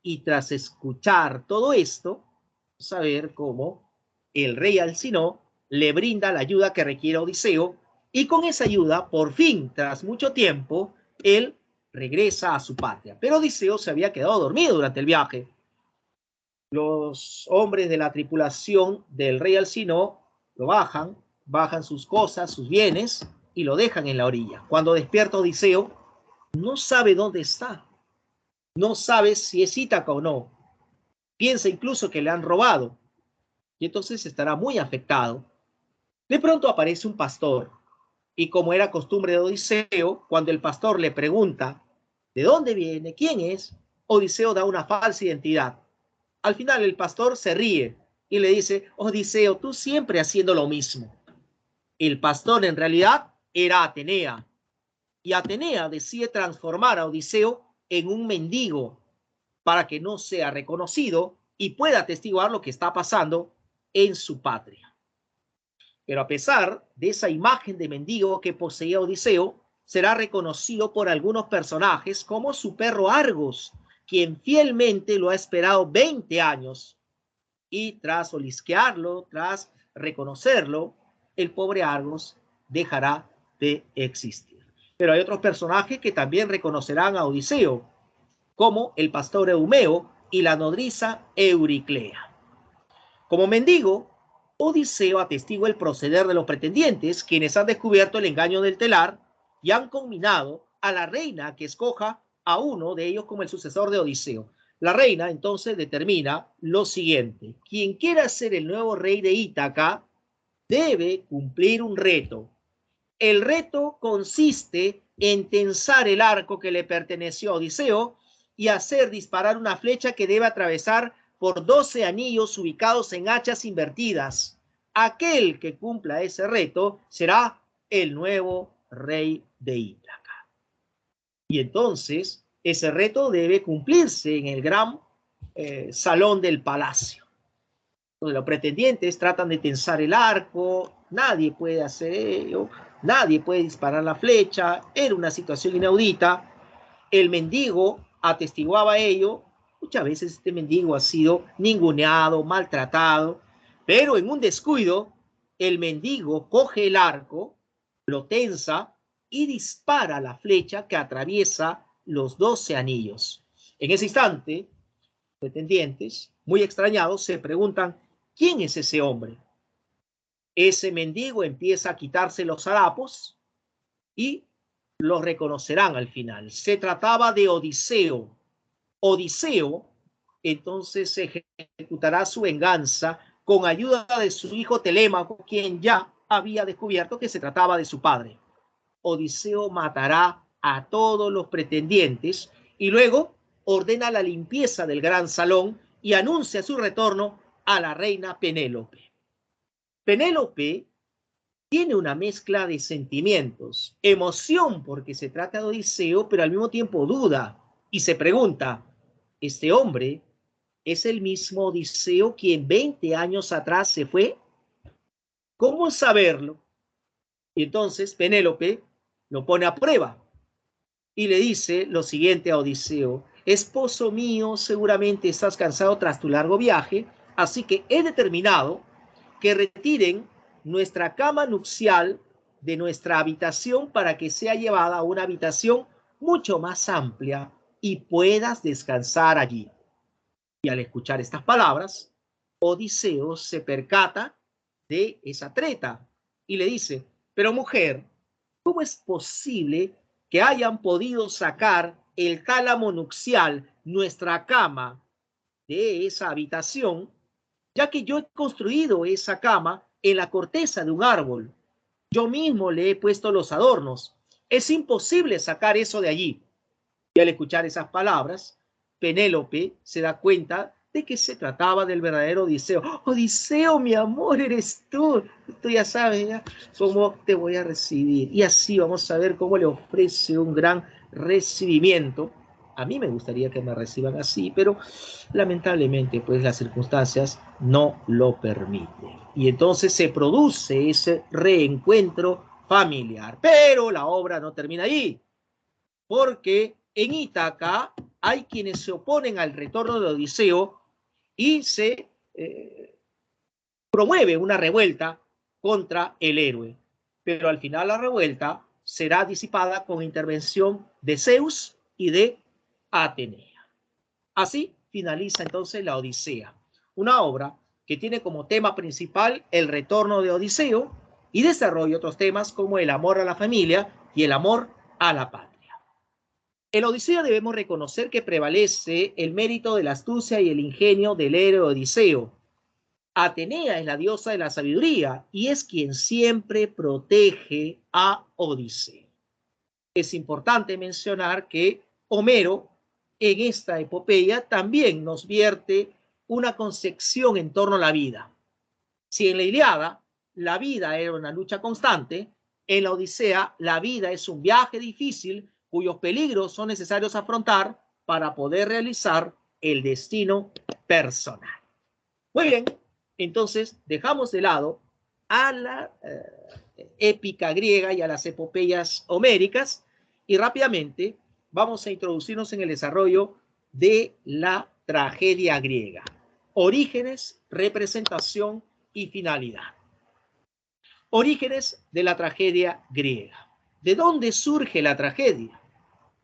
Y tras escuchar todo esto, saber cómo el rey Alcinó le brinda la ayuda que requiere Odiseo, y con esa ayuda, por fin, tras mucho tiempo, él regresa a su patria. Pero Odiseo se había quedado dormido durante el viaje. Los hombres de la tripulación del rey Alcinó lo bajan sus cosas, sus bienes, y lo dejan en la orilla. Cuando despierta Odiseo, no sabe dónde está. No sabe si es Ítaca o no. Piensa incluso que le han robado. Y entonces estará muy afectado. De pronto aparece un pastor. Y como era costumbre de Odiseo, cuando el pastor le pregunta ¿de dónde viene? ¿Quién es? Odiseo da una falsa identidad. Al final el pastor se ríe y le dice, Odiseo, tú siempre haciendo lo mismo. El pastor en realidad era Atenea. Y Atenea decide transformar a Odiseo en un mendigo para que no sea reconocido y pueda atestiguar lo que está pasando en su patria. Pero a pesar de esa imagen de mendigo que poseía Odiseo, será reconocido por algunos personajes como su perro Argos, quien fielmente lo ha esperado 20 años. Y tras olisquearlo, tras reconocerlo, el pobre Argos dejará de existir. Pero hay otros personajes que también reconocerán a Odiseo, como el pastor Eumeo y la nodriza Euriclea. Como mendigo, Odiseo atestigua el proceder de los pretendientes, quienes han descubierto el engaño del telar y han conminado a la reina que escoja a uno de ellos como el sucesor de Odiseo. La reina entonces determina lo siguiente: quien quiera ser el nuevo rey de Ítaca debe cumplir un reto. El reto consiste en tensar el arco que le perteneció a Odiseo y hacer disparar una flecha que debe atravesar por 12 anillos ubicados en hachas invertidas. Aquel que cumpla ese reto será el nuevo rey de Ítaca. Y entonces ese reto debe cumplirse en el gran salón del palacio, donde los pretendientes tratan de tensar el arco. Nadie puede hacer ello, nadie puede disparar la flecha. Era una situación inaudita. El mendigo atestiguaba ello. Muchas veces este mendigo ha sido ninguneado, maltratado, pero en un descuido, el mendigo coge el arco, lo tensa y dispara la flecha que atraviesa los 12 anillos. En ese instante, pretendientes, muy extrañados, se preguntan: ¿quién es ese hombre? Ese mendigo empieza a quitarse los harapos y lo reconocerán al final. Se trataba de Odiseo. Odiseo entonces ejecutará su venganza con ayuda de su hijo Telémaco, quien ya había descubierto que se trataba de su padre. Odiseo matará a todos los pretendientes y luego ordena la limpieza del gran salón y anuncia su retorno a la reina Penélope. Penélope tiene una mezcla de sentimientos, emoción porque se trata de Odiseo, pero al mismo tiempo duda y se pregunta: ¿este hombre es el mismo Odiseo quien 20 años atrás se fue? ¿Cómo saberlo? Y entonces Penélope lo pone a prueba y le dice lo siguiente a Odiseo: esposo mío, seguramente estás cansado tras tu largo viaje, así que he determinado que retiren nuestra cama nupcial de nuestra habitación para que sea llevada a una habitación mucho más amplia y puedas descansar allí. Y al escuchar estas palabras, Odiseo se percata de esa treta y le dice: pero mujer, ¿cómo es posible que hayan podido sacar el tálamo nupcial, nuestra cama, de esa habitación, ya que yo he construido esa cama en la corteza de un árbol? Yo mismo le he puesto los adornos. Es imposible sacar eso de allí. Y al escuchar esas palabras, Penélope se da cuenta de que se trataba del verdadero Odiseo. Odiseo, mi amor, eres tú. Tú ya sabes ya cómo te voy a recibir. Y así vamos a ver cómo le ofrece un gran recibimiento. A mí me gustaría que me reciban así, pero lamentablemente pues las circunstancias no lo permiten. Y entonces se produce ese reencuentro familiar. Pero la obra no termina ahí, porque en Ítaca hay quienes se oponen al retorno de Odiseo y se promueve una revuelta contra el héroe. Pero al final la revuelta será disipada con intervención de Zeus y de Atenea. Así finaliza entonces la Odisea, una obra que tiene como tema principal el retorno de Odiseo y desarrolla otros temas como el amor a la familia y el amor a la patria. En la Odisea debemos reconocer que prevalece el mérito de la astucia y el ingenio del héroe Odiseo. Atenea es la diosa de la sabiduría y es quien siempre protege a Odiseo. Es importante mencionar que Homero en esta epopeya también nos vierte una concepción en torno a la vida. Si en la Ilíada la vida era una lucha constante, en la Odisea la vida es un viaje difícil cuyos peligros son necesarios afrontar para poder realizar el destino personal. Muy bien, entonces dejamos de lado a épica griega y a las epopeyas homéricas. Y rápidamente vamos a introducirnos en el desarrollo de la tragedia griega. Orígenes, representación y finalidad. Orígenes de la tragedia griega. ¿De dónde surge la tragedia?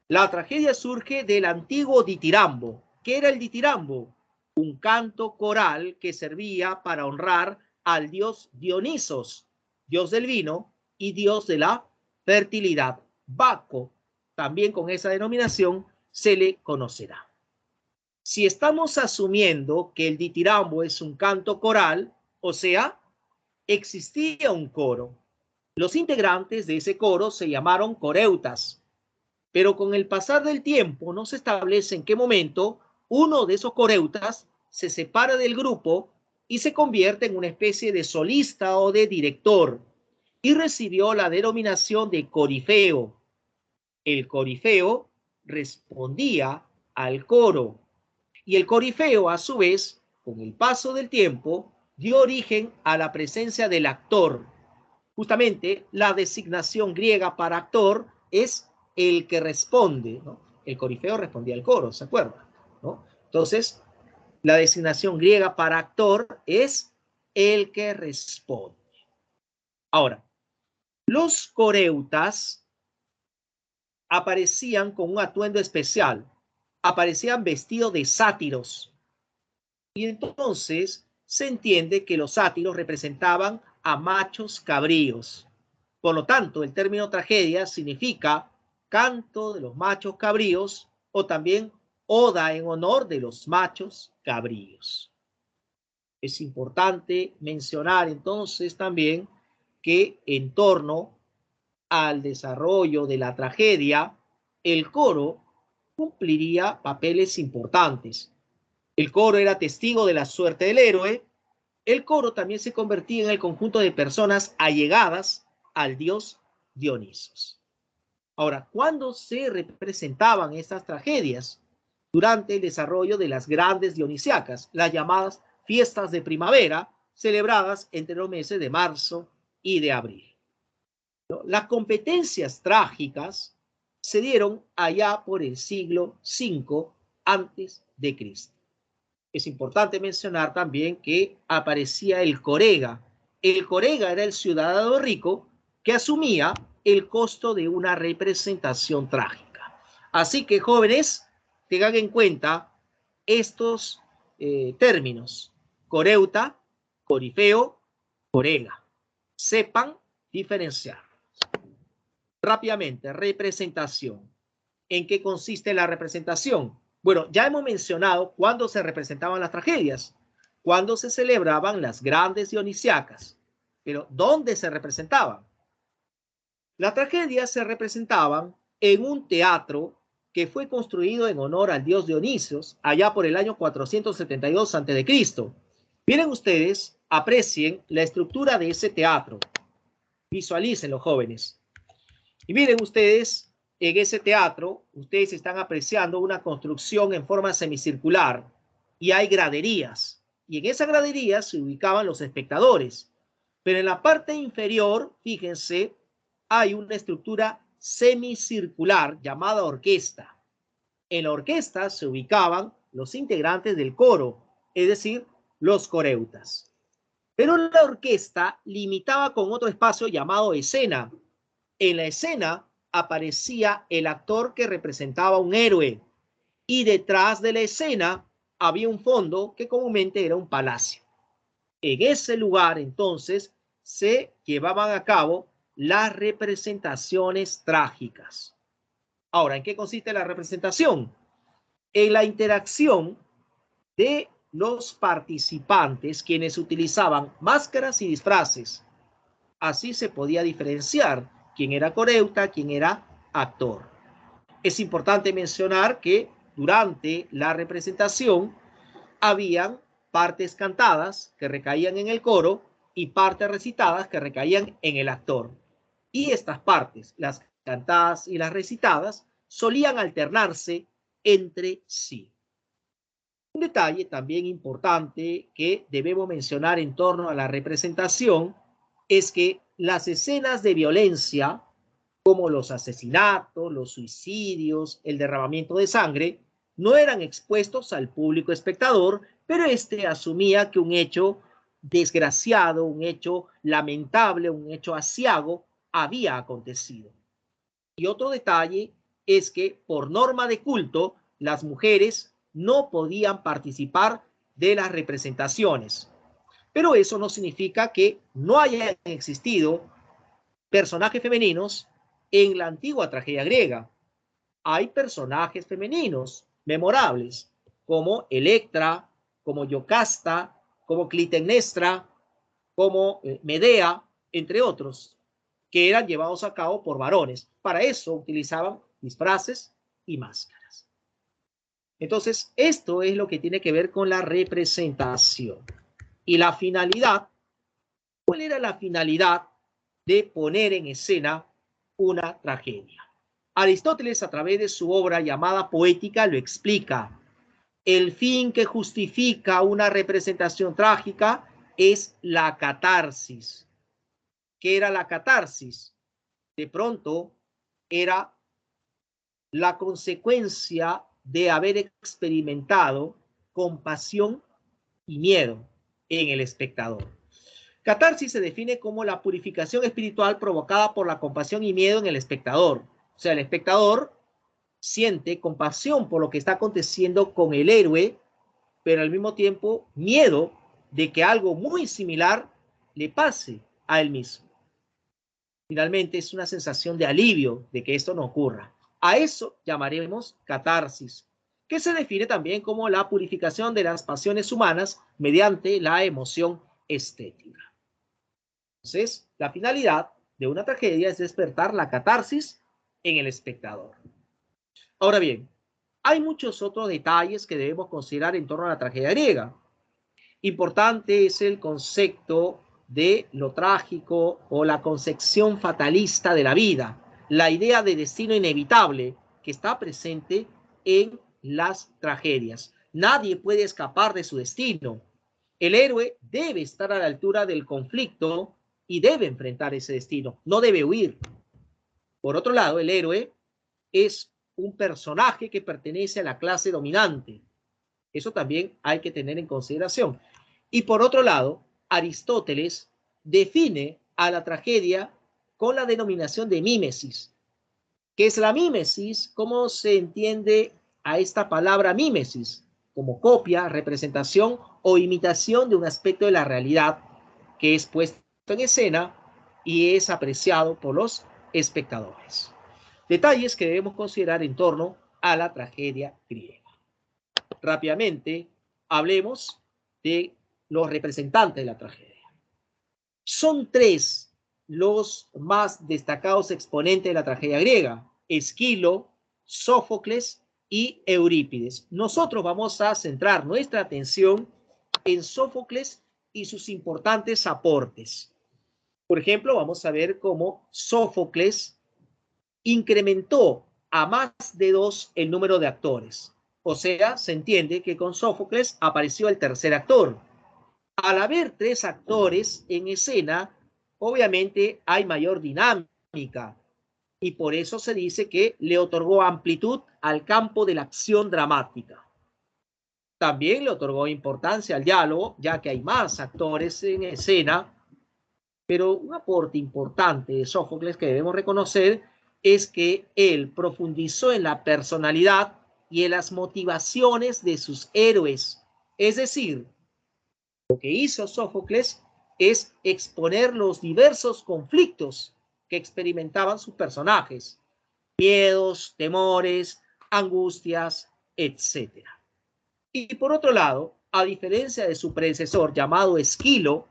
La tragedia surge del antiguo ditirambo. ¿Qué era el ditirambo? Un canto coral que servía para honrar al dios Dionisos, dios del vino y dios de la fertilidad. Baco, también con esa denominación, se le conocerá. Si estamos asumiendo que el ditirambo es un canto coral, o sea, existía un coro. Los integrantes de ese coro se llamaron coreutas, pero con el pasar del tiempo no se establece en qué momento uno de esos coreutas se separa del grupo y se convierte en una especie de solista o de director y recibió la denominación de corifeo. El corifeo respondía al coro y el corifeo, a su vez, con el paso del tiempo, dio origen a la presencia del actor. Justamente la designación griega para actor es el que responde, ¿no? El corifeo respondía al coro, ¿se acuerdan? ¿No? Entonces, la designación griega para actor es el que responde. Ahora, los coreutas aparecían con un atuendo especial, aparecían vestidos de sátiros. Y entonces se entiende que los sátiros representaban a machos cabríos. Por lo tanto, el término tragedia significa canto de los machos cabríos o también oda en honor de los machos cabríos. Es importante mencionar entonces también que en torno al desarrollo de la tragedia, el coro cumpliría papeles importantes. El coro era testigo de la suerte del héroe. El coro también se convertía en el conjunto de personas allegadas al dios Dionisos. Ahora, ¿cuándo se representaban estas tragedias? Durante el desarrollo de las grandes dionisíacas, las llamadas fiestas de primavera, celebradas entre los meses de marzo y de abril. Las competencias trágicas se dieron allá por el siglo V antes de Cristo. Es importante mencionar también que aparecía el corega. El corega era el ciudadano rico que asumía el costo de una representación trágica. Así que, jóvenes, tengan en cuenta estos términos: coreuta, corifeo, corega. Sepan diferenciar. Rápidamente, representación. ¿En qué consiste la representación? Bueno, ya hemos mencionado cuándo se representaban las tragedias, cuándo se celebraban las grandes dionisíacas, pero ¿dónde se representaban? Las tragedias se representaban en un teatro que fue construido en honor al dios Dionisios allá por el año 472 a.C. Miren ustedes, aprecien la estructura de ese teatro. Visualícenlo, jóvenes. Y miren ustedes, en ese teatro, ustedes están apreciando una construcción en forma semicircular y hay graderías. Y en esas graderías se ubicaban los espectadores. Pero en la parte inferior, fíjense, hay una estructura semicircular llamada orquesta. En la orquesta se ubicaban los integrantes del coro, es decir, los coreutas. Pero la orquesta limitaba con otro espacio llamado escena. En la escena aparecía el actor que representaba un héroe y detrás de la escena había un fondo que comúnmente era un palacio. En ese lugar entonces se llevaban a cabo las representaciones trágicas. Ahora, ¿en qué consiste la representación? En la interacción de los participantes, quienes utilizaban máscaras y disfraces. Así se podía diferenciar quién era coreuta, quién era actor. Es importante mencionar que durante la representación habían partes cantadas que recaían en el coro y partes recitadas que recaían en el actor. Y estas partes, las cantadas y las recitadas, solían alternarse entre sí. Un detalle también importante que debemos mencionar en torno a la representación es que las escenas de violencia, como los asesinatos, los suicidios, el derramamiento de sangre, no eran expuestos al público espectador, pero este asumía que un hecho desgraciado, un hecho lamentable, un hecho aciago había acontecido. Y otro detalle es que por norma de culto, las mujeres no podían participar de las representaciones. Pero eso no significa que no hayan existido personajes femeninos en la antigua tragedia griega. Hay personajes femeninos memorables, como Electra, como Yocasta, como Clitemnestra, como Medea, entre otros, que eran llevados a cabo por varones. Para eso utilizaban disfraces y máscaras. Entonces, esto es lo que tiene que ver con la representación. Y la finalidad, ¿cuál era la finalidad de poner en escena una tragedia? Aristóteles, a través de su obra llamada Poética, lo explica. El fin que justifica una representación trágica es la catarsis. ¿Qué era la catarsis? De pronto era la consecuencia de haber experimentado compasión y miedo en el espectador. Catarsis se define como la purificación espiritual provocada por la compasión y miedo en el espectador. O sea, el espectador siente compasión por lo que está aconteciendo con el héroe, pero al mismo tiempo miedo de que algo muy similar le pase a él mismo. Finalmente es una sensación de alivio de que esto no ocurra. A eso llamaremos catarsis, que se define también como la purificación de las pasiones humanas mediante la emoción estética. Entonces, la finalidad de una tragedia es despertar la catarsis en el espectador. Ahora bien, hay muchos otros detalles que debemos considerar en torno a la tragedia griega. Importante es el concepto de lo trágico o la concepción fatalista de la vida, la idea de destino inevitable que está presente en las tragedias. Nadie puede escapar de su destino. El héroe debe estar a la altura del conflicto y debe enfrentar ese destino, no debe huir. Por otro lado, el héroe es un personaje que pertenece a la clase dominante. Eso también hay que tener en consideración. Y por otro lado, Aristóteles define a la tragedia con la denominación de mímesis. ¿Qué es la mímesis? ¿Cómo se entiende a esta palabra mímesis? Como copia, representación o imitación de un aspecto de la realidad que es puesto en escena y es apreciado por los espectadores. Detalles que debemos considerar en torno a la tragedia griega. Rápidamente, hablemos de los representantes de la tragedia. Son tres los más destacados exponentes de la tragedia griega: Esquilo, Sófocles y Eurípides. Nosotros vamos a centrar nuestra atención en Sófocles y sus importantes aportes. Por ejemplo, vamos a ver cómo Sófocles incrementó a más de 2 el número de actores. O sea, se entiende que con Sófocles apareció el tercer actor. Al haber 3 actores en escena, obviamente hay mayor dinámica y por eso se dice que le otorgó amplitud al campo de la acción dramática. También le otorgó importancia al diálogo, ya que hay más actores en escena, pero un aporte importante de Sófocles que debemos reconocer es que él profundizó en la personalidad y en las motivaciones de sus héroes. Es decir, lo que hizo Sófocles es exponer los diversos conflictos que experimentaban sus personajes: miedos, temores, angustias, etc. Y por otro lado, a diferencia de su predecesor llamado Esquilo,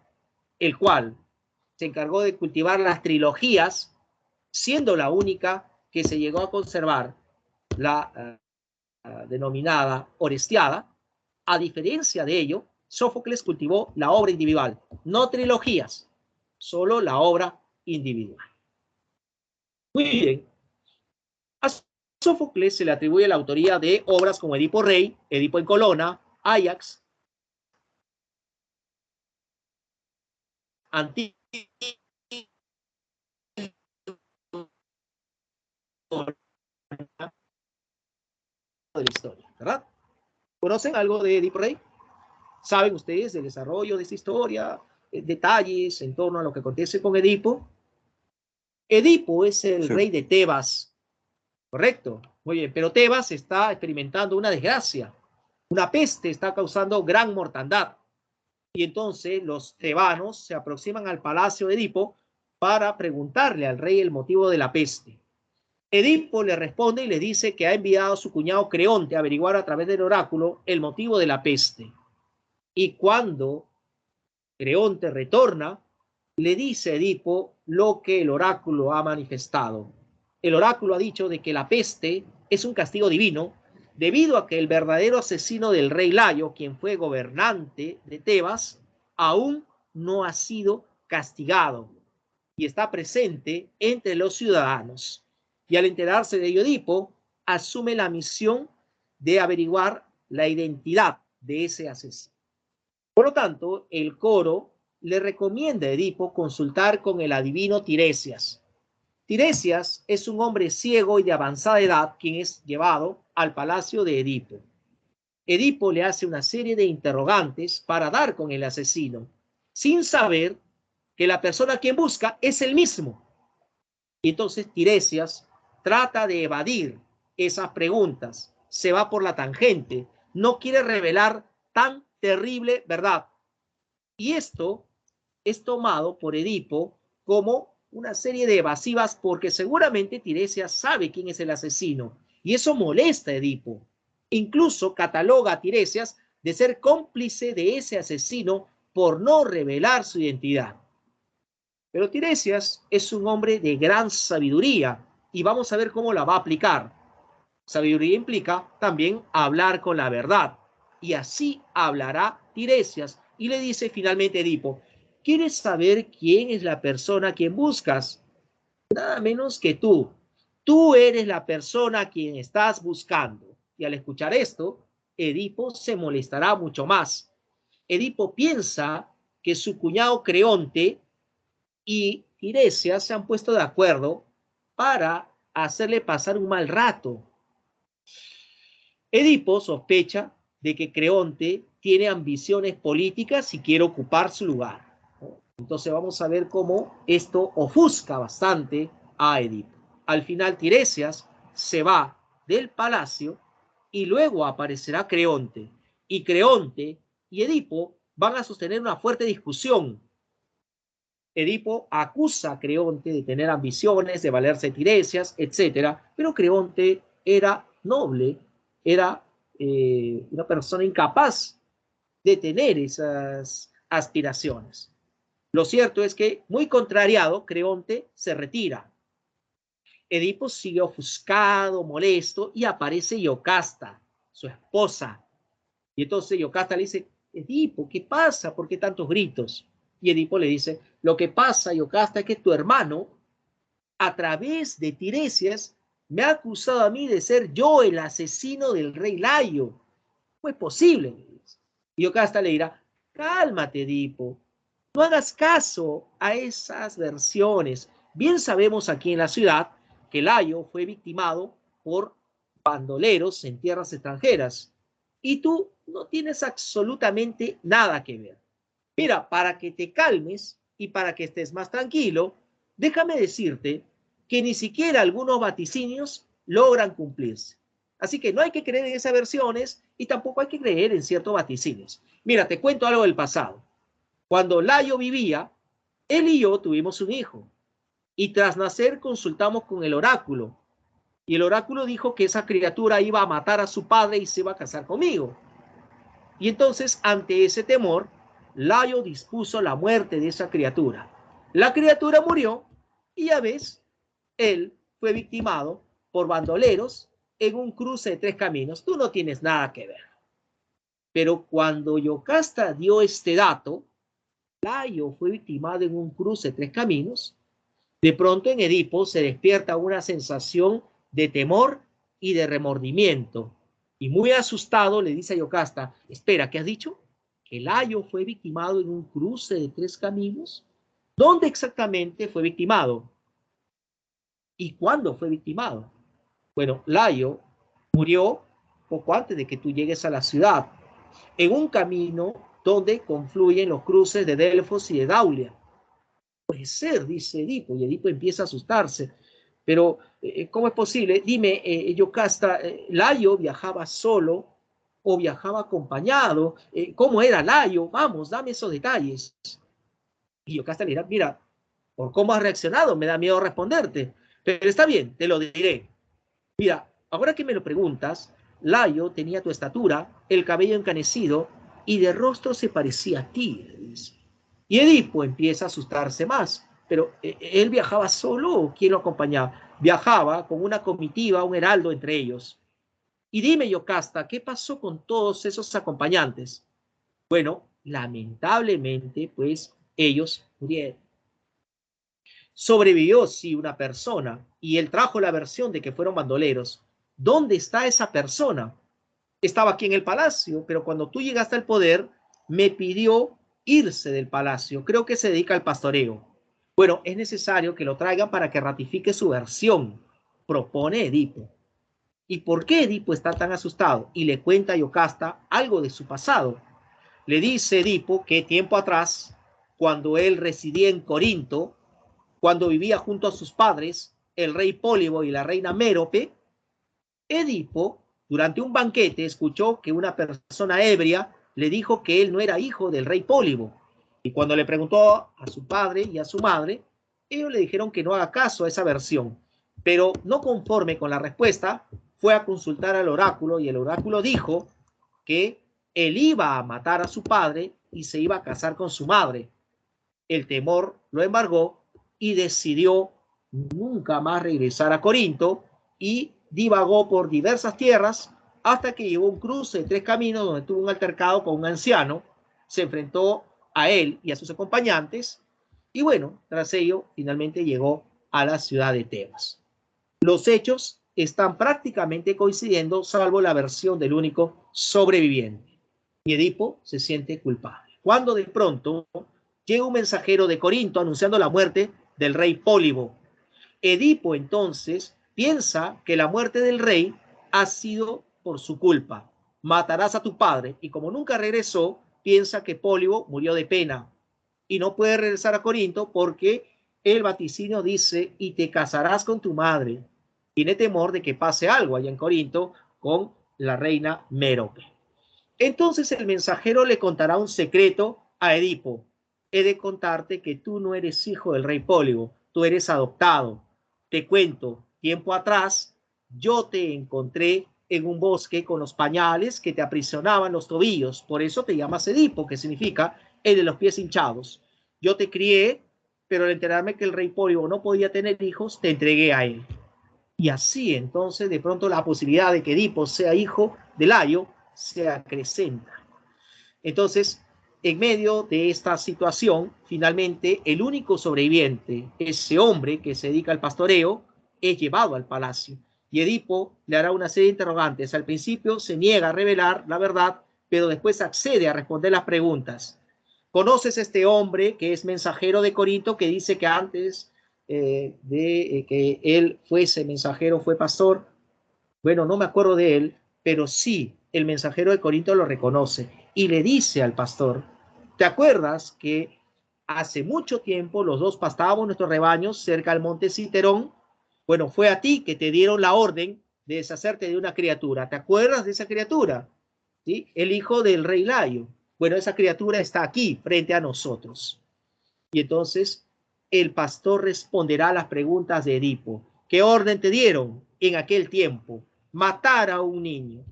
el cual se encargó de cultivar las trilogías, siendo la única que se llegó a conservar la denominada Orestiada. A diferencia de ello, Sófocles cultivó la obra individual, no trilogías, solo la obra individual. Muy bien. A Sófocles se le atribuye la autoría de obras como Edipo Rey, Edipo en Colona, Áyax, Antígona de la historia, ¿verdad? ¿Conocen algo de Edipo Rey? ¿Saben ustedes del desarrollo de esta historia? Detalles en torno a lo que acontece con Edipo. Edipo es el Sí, rey de Tebas, ¿correcto? Muy bien, pero Tebas está experimentando una desgracia. Una peste está causando gran mortandad. Y entonces los tebanos se aproximan al palacio de Edipo para preguntarle al rey el motivo de la peste. Edipo le responde y le dice que ha enviado a su cuñado Creonte a averiguar a través del oráculo el motivo de la peste. Y cuando Creonte retorna, le dice a Edipo lo que el oráculo ha manifestado. El oráculo ha dicho de que la peste es un castigo divino debido a que el verdadero asesino del rey Layo, quien fue gobernante de Tebas, aún no ha sido castigado y está presente entre los ciudadanos. Y al enterarse de ello, Edipo asume la misión de averiguar la identidad de ese asesino. Por lo tanto, el coro le recomienda a Edipo consultar con el adivino Tiresias. Tiresias es un hombre ciego y de avanzada edad quien es llevado al palacio de Edipo. Edipo le hace una serie de interrogantes para dar con el asesino, sin saber que la persona a quien busca es el mismo. Y entonces Tiresias trata de evadir esas preguntas, se va por la tangente, no quiere revelar tan terrible verdad. Y esto es tomado por Edipo como una serie de evasivas porque seguramente Tiresias sabe quién es el asesino y eso molesta a Edipo. Incluso cataloga a Tiresias de ser cómplice de ese asesino por no revelar su identidad. Pero Tiresias es un hombre de gran sabiduría y vamos a ver cómo la va a aplicar. Sabiduría implica también hablar con la verdad. Y así hablará Tiresias y le dice finalmente a Edipo, ¿quieres saber quién es la persona a quien buscas? Nada menos que tú. Tú eres la persona a quien estás buscando. Y al escuchar esto, Edipo se molestará mucho más. Edipo piensa que su cuñado Creonte y Tiresias se han puesto de acuerdo para hacerle pasar un mal rato. Edipo sospecha de que Creonte tiene ambiciones políticas y quiere ocupar su lugar. Entonces vamos a ver cómo esto ofusca bastante a Edipo. Al final Tiresias se va del palacio y luego aparecerá Creonte. Y Creonte y Edipo van a sostener una fuerte discusión. Edipo acusa a Creonte de tener ambiciones, de valerse de Tiresias, etc. Pero Creonte era noble, era una persona incapaz de tener esas aspiraciones. Lo cierto es que, muy contrariado, Creonte se retira. Edipo sigue ofuscado, molesto, y aparece Yocasta, su esposa. Y entonces Yocasta le dice, Edipo, ¿qué pasa? ¿Por qué tantos gritos? Y Edipo le dice, lo que pasa, Yocasta, es que tu hermano, a través de Tiresias, me ha acusado a mí de ser yo el asesino del rey Layo. ¿Cómo es posible? Y Yocasta le dirá, cálmate, Edipo, no hagas caso a esas versiones. Bien sabemos aquí en la ciudad que Layo fue victimado por bandoleros en tierras extranjeras y tú no tienes absolutamente nada que ver. Mira, para que te calmes y para que estés más tranquilo, déjame decirte que ni siquiera algunos vaticinios logran cumplirse. Así que no hay que creer en esas versiones y tampoco hay que creer en ciertos vaticinios. Mira, te cuento algo del pasado. Cuando Layo vivía, él y yo tuvimos un hijo y tras nacer consultamos con el oráculo y el oráculo dijo que esa criatura iba a matar a su padre y se iba a casar conmigo. Y entonces, ante ese temor, Layo dispuso la muerte de esa criatura. La criatura murió y ya ves, él fue victimado por bandoleros en un cruce de 3 caminos. Tú no tienes nada que ver. Pero cuando Yocasta dio este dato, Layo fue victimado en un cruce de 3 caminos. De pronto en Edipo se despierta una sensación de temor y de remordimiento. Y muy asustado le dice a Yocasta, espera, ¿qué has dicho? ¿Que Layo fue victimado en un cruce de 3 caminos? ¿Dónde exactamente fue victimado? ¿Y cuándo fue victimado? Bueno, Layo murió poco antes de que tú llegues a la ciudad, en un camino donde confluyen los cruces de Delfos y de Daulia. Puede ser, dice Edipo, y Edipo empieza a asustarse. Pero, ¿cómo es posible? Dime, Yocasta, ¿Layo viajaba solo o viajaba acompañado? ¿Cómo era Layo? Vamos, dame esos detalles. Y Yocasta le dirá, mira, por cómo has reaccionado, me da miedo responderte. Pero está bien, te lo diré. Mira, ahora que me lo preguntas, Layo tenía tu estatura, el cabello encanecido y de rostro se parecía a ti. Y Edipo empieza a asustarse más. Pero ¿él viajaba solo o quién lo acompañaba? Viajaba con una comitiva, un heraldo entre ellos. Y dime, Yocasta, ¿qué pasó con todos esos acompañantes? Bueno, lamentablemente, pues ellos murieron. Sobrevivió, sí, una persona, y él trajo la versión de que fueron bandoleros. ¿Dónde está esa persona? Estaba aquí en el palacio, pero cuando tú llegaste al poder, me pidió irse del palacio. Creo que se dedica al pastoreo. Bueno, es necesario que lo traigan para que ratifique su versión, propone Edipo. ¿Y por qué Edipo está tan asustado? Y le cuenta a Yocasta algo de su pasado. Le dice Edipo que tiempo atrás, cuando él residía en Corinto, cuando vivía junto a sus padres, el rey Pólibo y la reina Mérope, Edipo, durante un banquete, escuchó que una persona ebria le dijo que él no era hijo del rey Pólibo. Y cuando le preguntó a su padre y a su madre, ellos le dijeron que no haga caso a esa versión. Pero no conforme con la respuesta, fue a consultar al oráculo y el oráculo dijo que él iba a matar a su padre y se iba a casar con su madre. El temor lo embargó y decidió nunca más regresar a Corinto y divagó por diversas tierras hasta que llegó a un cruce de 3 caminos donde tuvo un altercado con un anciano, se enfrentó a él y a sus acompañantes y bueno, tras ello finalmente llegó a la ciudad de Tebas. Los hechos están prácticamente coincidiendo salvo la versión del único sobreviviente y Edipo se siente culpable. Cuando de pronto llega un mensajero de Corinto anunciando la muerte del rey Pólibo. Edipo entonces piensa que la muerte del rey ha sido por su culpa. Matarás a tu padre y como nunca regresó, piensa que Pólibo murió de pena y no puede regresar a Corinto porque el vaticinio dice y te casarás con tu madre. Tiene temor de que pase algo allá en Corinto con la reina Mérope. Entonces el mensajero le contará un secreto a Edipo. He de contarte que tú no eres hijo del rey Pólibo, tú eres adoptado. Te cuento, tiempo atrás, yo te encontré en un bosque con los pañales que te aprisionaban los tobillos. Por eso te llamas Edipo, que significa el de los pies hinchados. Yo te crié, pero al enterarme que el rey Pólibo no podía tener hijos, te entregué a él. Y así entonces de pronto la posibilidad de que Edipo sea hijo de Layo se acrecenta. Entonces, en medio de esta situación, finalmente el único sobreviviente, ese hombre que se dedica al pastoreo, es llevado al palacio. Y Edipo le hará una serie de interrogantes. Al principio se niega a revelar la verdad, pero después accede a responder las preguntas. ¿Conoces este hombre que es mensajero de Corinto que dice que antes de que él fuese mensajero fue pastor? Bueno, no me acuerdo de él, pero sí, el mensajero de Corinto lo reconoce y le dice al pastor, ¿te acuerdas que hace mucho tiempo los dos pastábamos nuestros rebaños cerca del monte Citerón? Bueno, fue a ti que te dieron la orden de deshacerte de una criatura. ¿Te acuerdas de esa criatura? ¿Sí? El hijo del rey Layo. Bueno, esa criatura está aquí frente a nosotros. Y entonces el pastor responderá a las preguntas de Edipo. ¿Qué orden te dieron en aquel tiempo? Matar a un niño.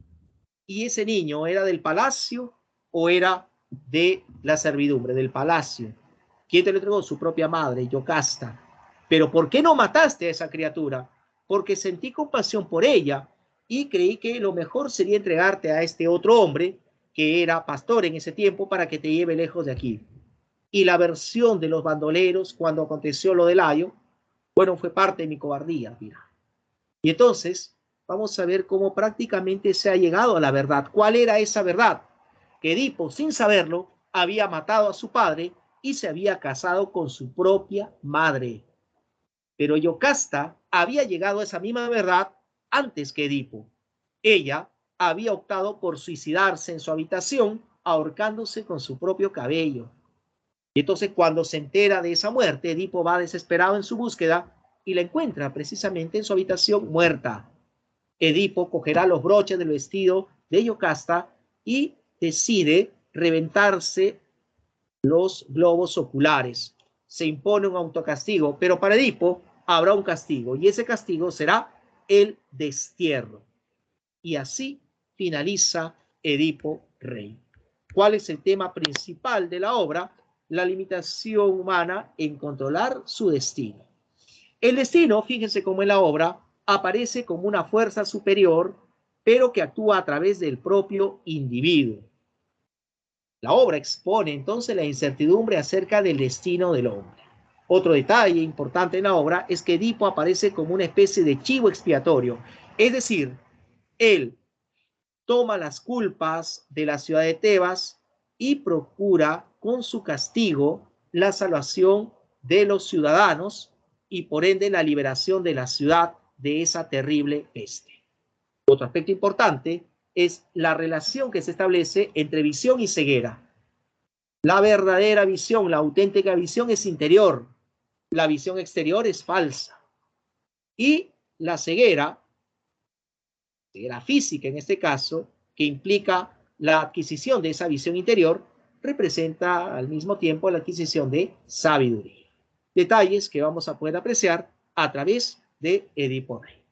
¿Y ese niño era del palacio o era de la servidumbre, del palacio? ¿Quién te lo entregó? Su propia madre, Yocasta. ¿Pero por qué no mataste a esa criatura? Porque sentí compasión por ella y creí que lo mejor sería entregarte a este otro hombre que era pastor en ese tiempo para que te lleve lejos de aquí. Y la versión de los bandoleros cuando aconteció lo del Layo, bueno, fue parte de mi cobardía, mira. Y entonces vamos a ver cómo prácticamente se ha llegado a la verdad. ¿Cuál era esa verdad? Que Edipo, sin saberlo, había matado a su padre y se había casado con su propia madre. Pero Yocasta había llegado a esa misma verdad antes que Edipo. Ella había optado por suicidarse en su habitación, ahorcándose con su propio cabello. Y entonces cuando se entera de esa muerte, Edipo va desesperado en su búsqueda y la encuentra precisamente en su habitación muerta. Edipo cogerá los broches del vestido de Yocasta y decide reventarse los globos oculares. Se impone un autocastigo, pero para Edipo habrá un castigo y ese castigo será el destierro. Y así finaliza Edipo Rey. ¿Cuál es el tema principal de la obra? La limitación humana en controlar su destino. El destino, fíjense cómo en la obra, aparece como una fuerza superior, pero que actúa a través del propio individuo. La obra expone entonces la incertidumbre acerca del destino del hombre. Otro detalle importante en la obra es que Edipo aparece como una especie de chivo expiatorio, es decir, él toma las culpas de la ciudad de Tebas y procura con su castigo la salvación de los ciudadanos y por ende la liberación de la ciudad de esa terrible peste. Otro aspecto importante es la relación que se establece entre visión y ceguera. La verdadera visión, la auténtica visión es interior, la visión exterior es falsa. Y la ceguera física en este caso, que implica la adquisición de esa visión interior, representa al mismo tiempo la adquisición de sabiduría. Detalles que vamos a poder apreciar a través de Edipo Rey.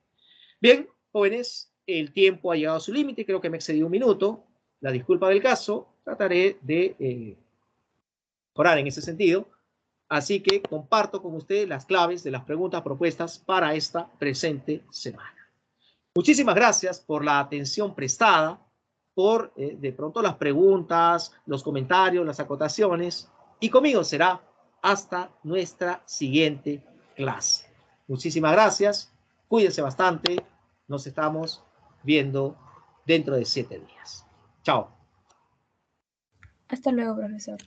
Bien, jóvenes, el tiempo ha llegado a su límite, creo que me excedí un minuto. La disculpa del caso, trataré de orar en ese sentido. Así que comparto con ustedes las claves de las preguntas propuestas para esta presente semana. Muchísimas gracias por la atención prestada, por de pronto las preguntas, los comentarios, las acotaciones. Y conmigo será hasta nuestra siguiente clase. Muchísimas gracias. Cuídense bastante. Nos estamos viendo dentro de 7 días. Chao. Hasta luego, profesor.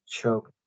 Chao.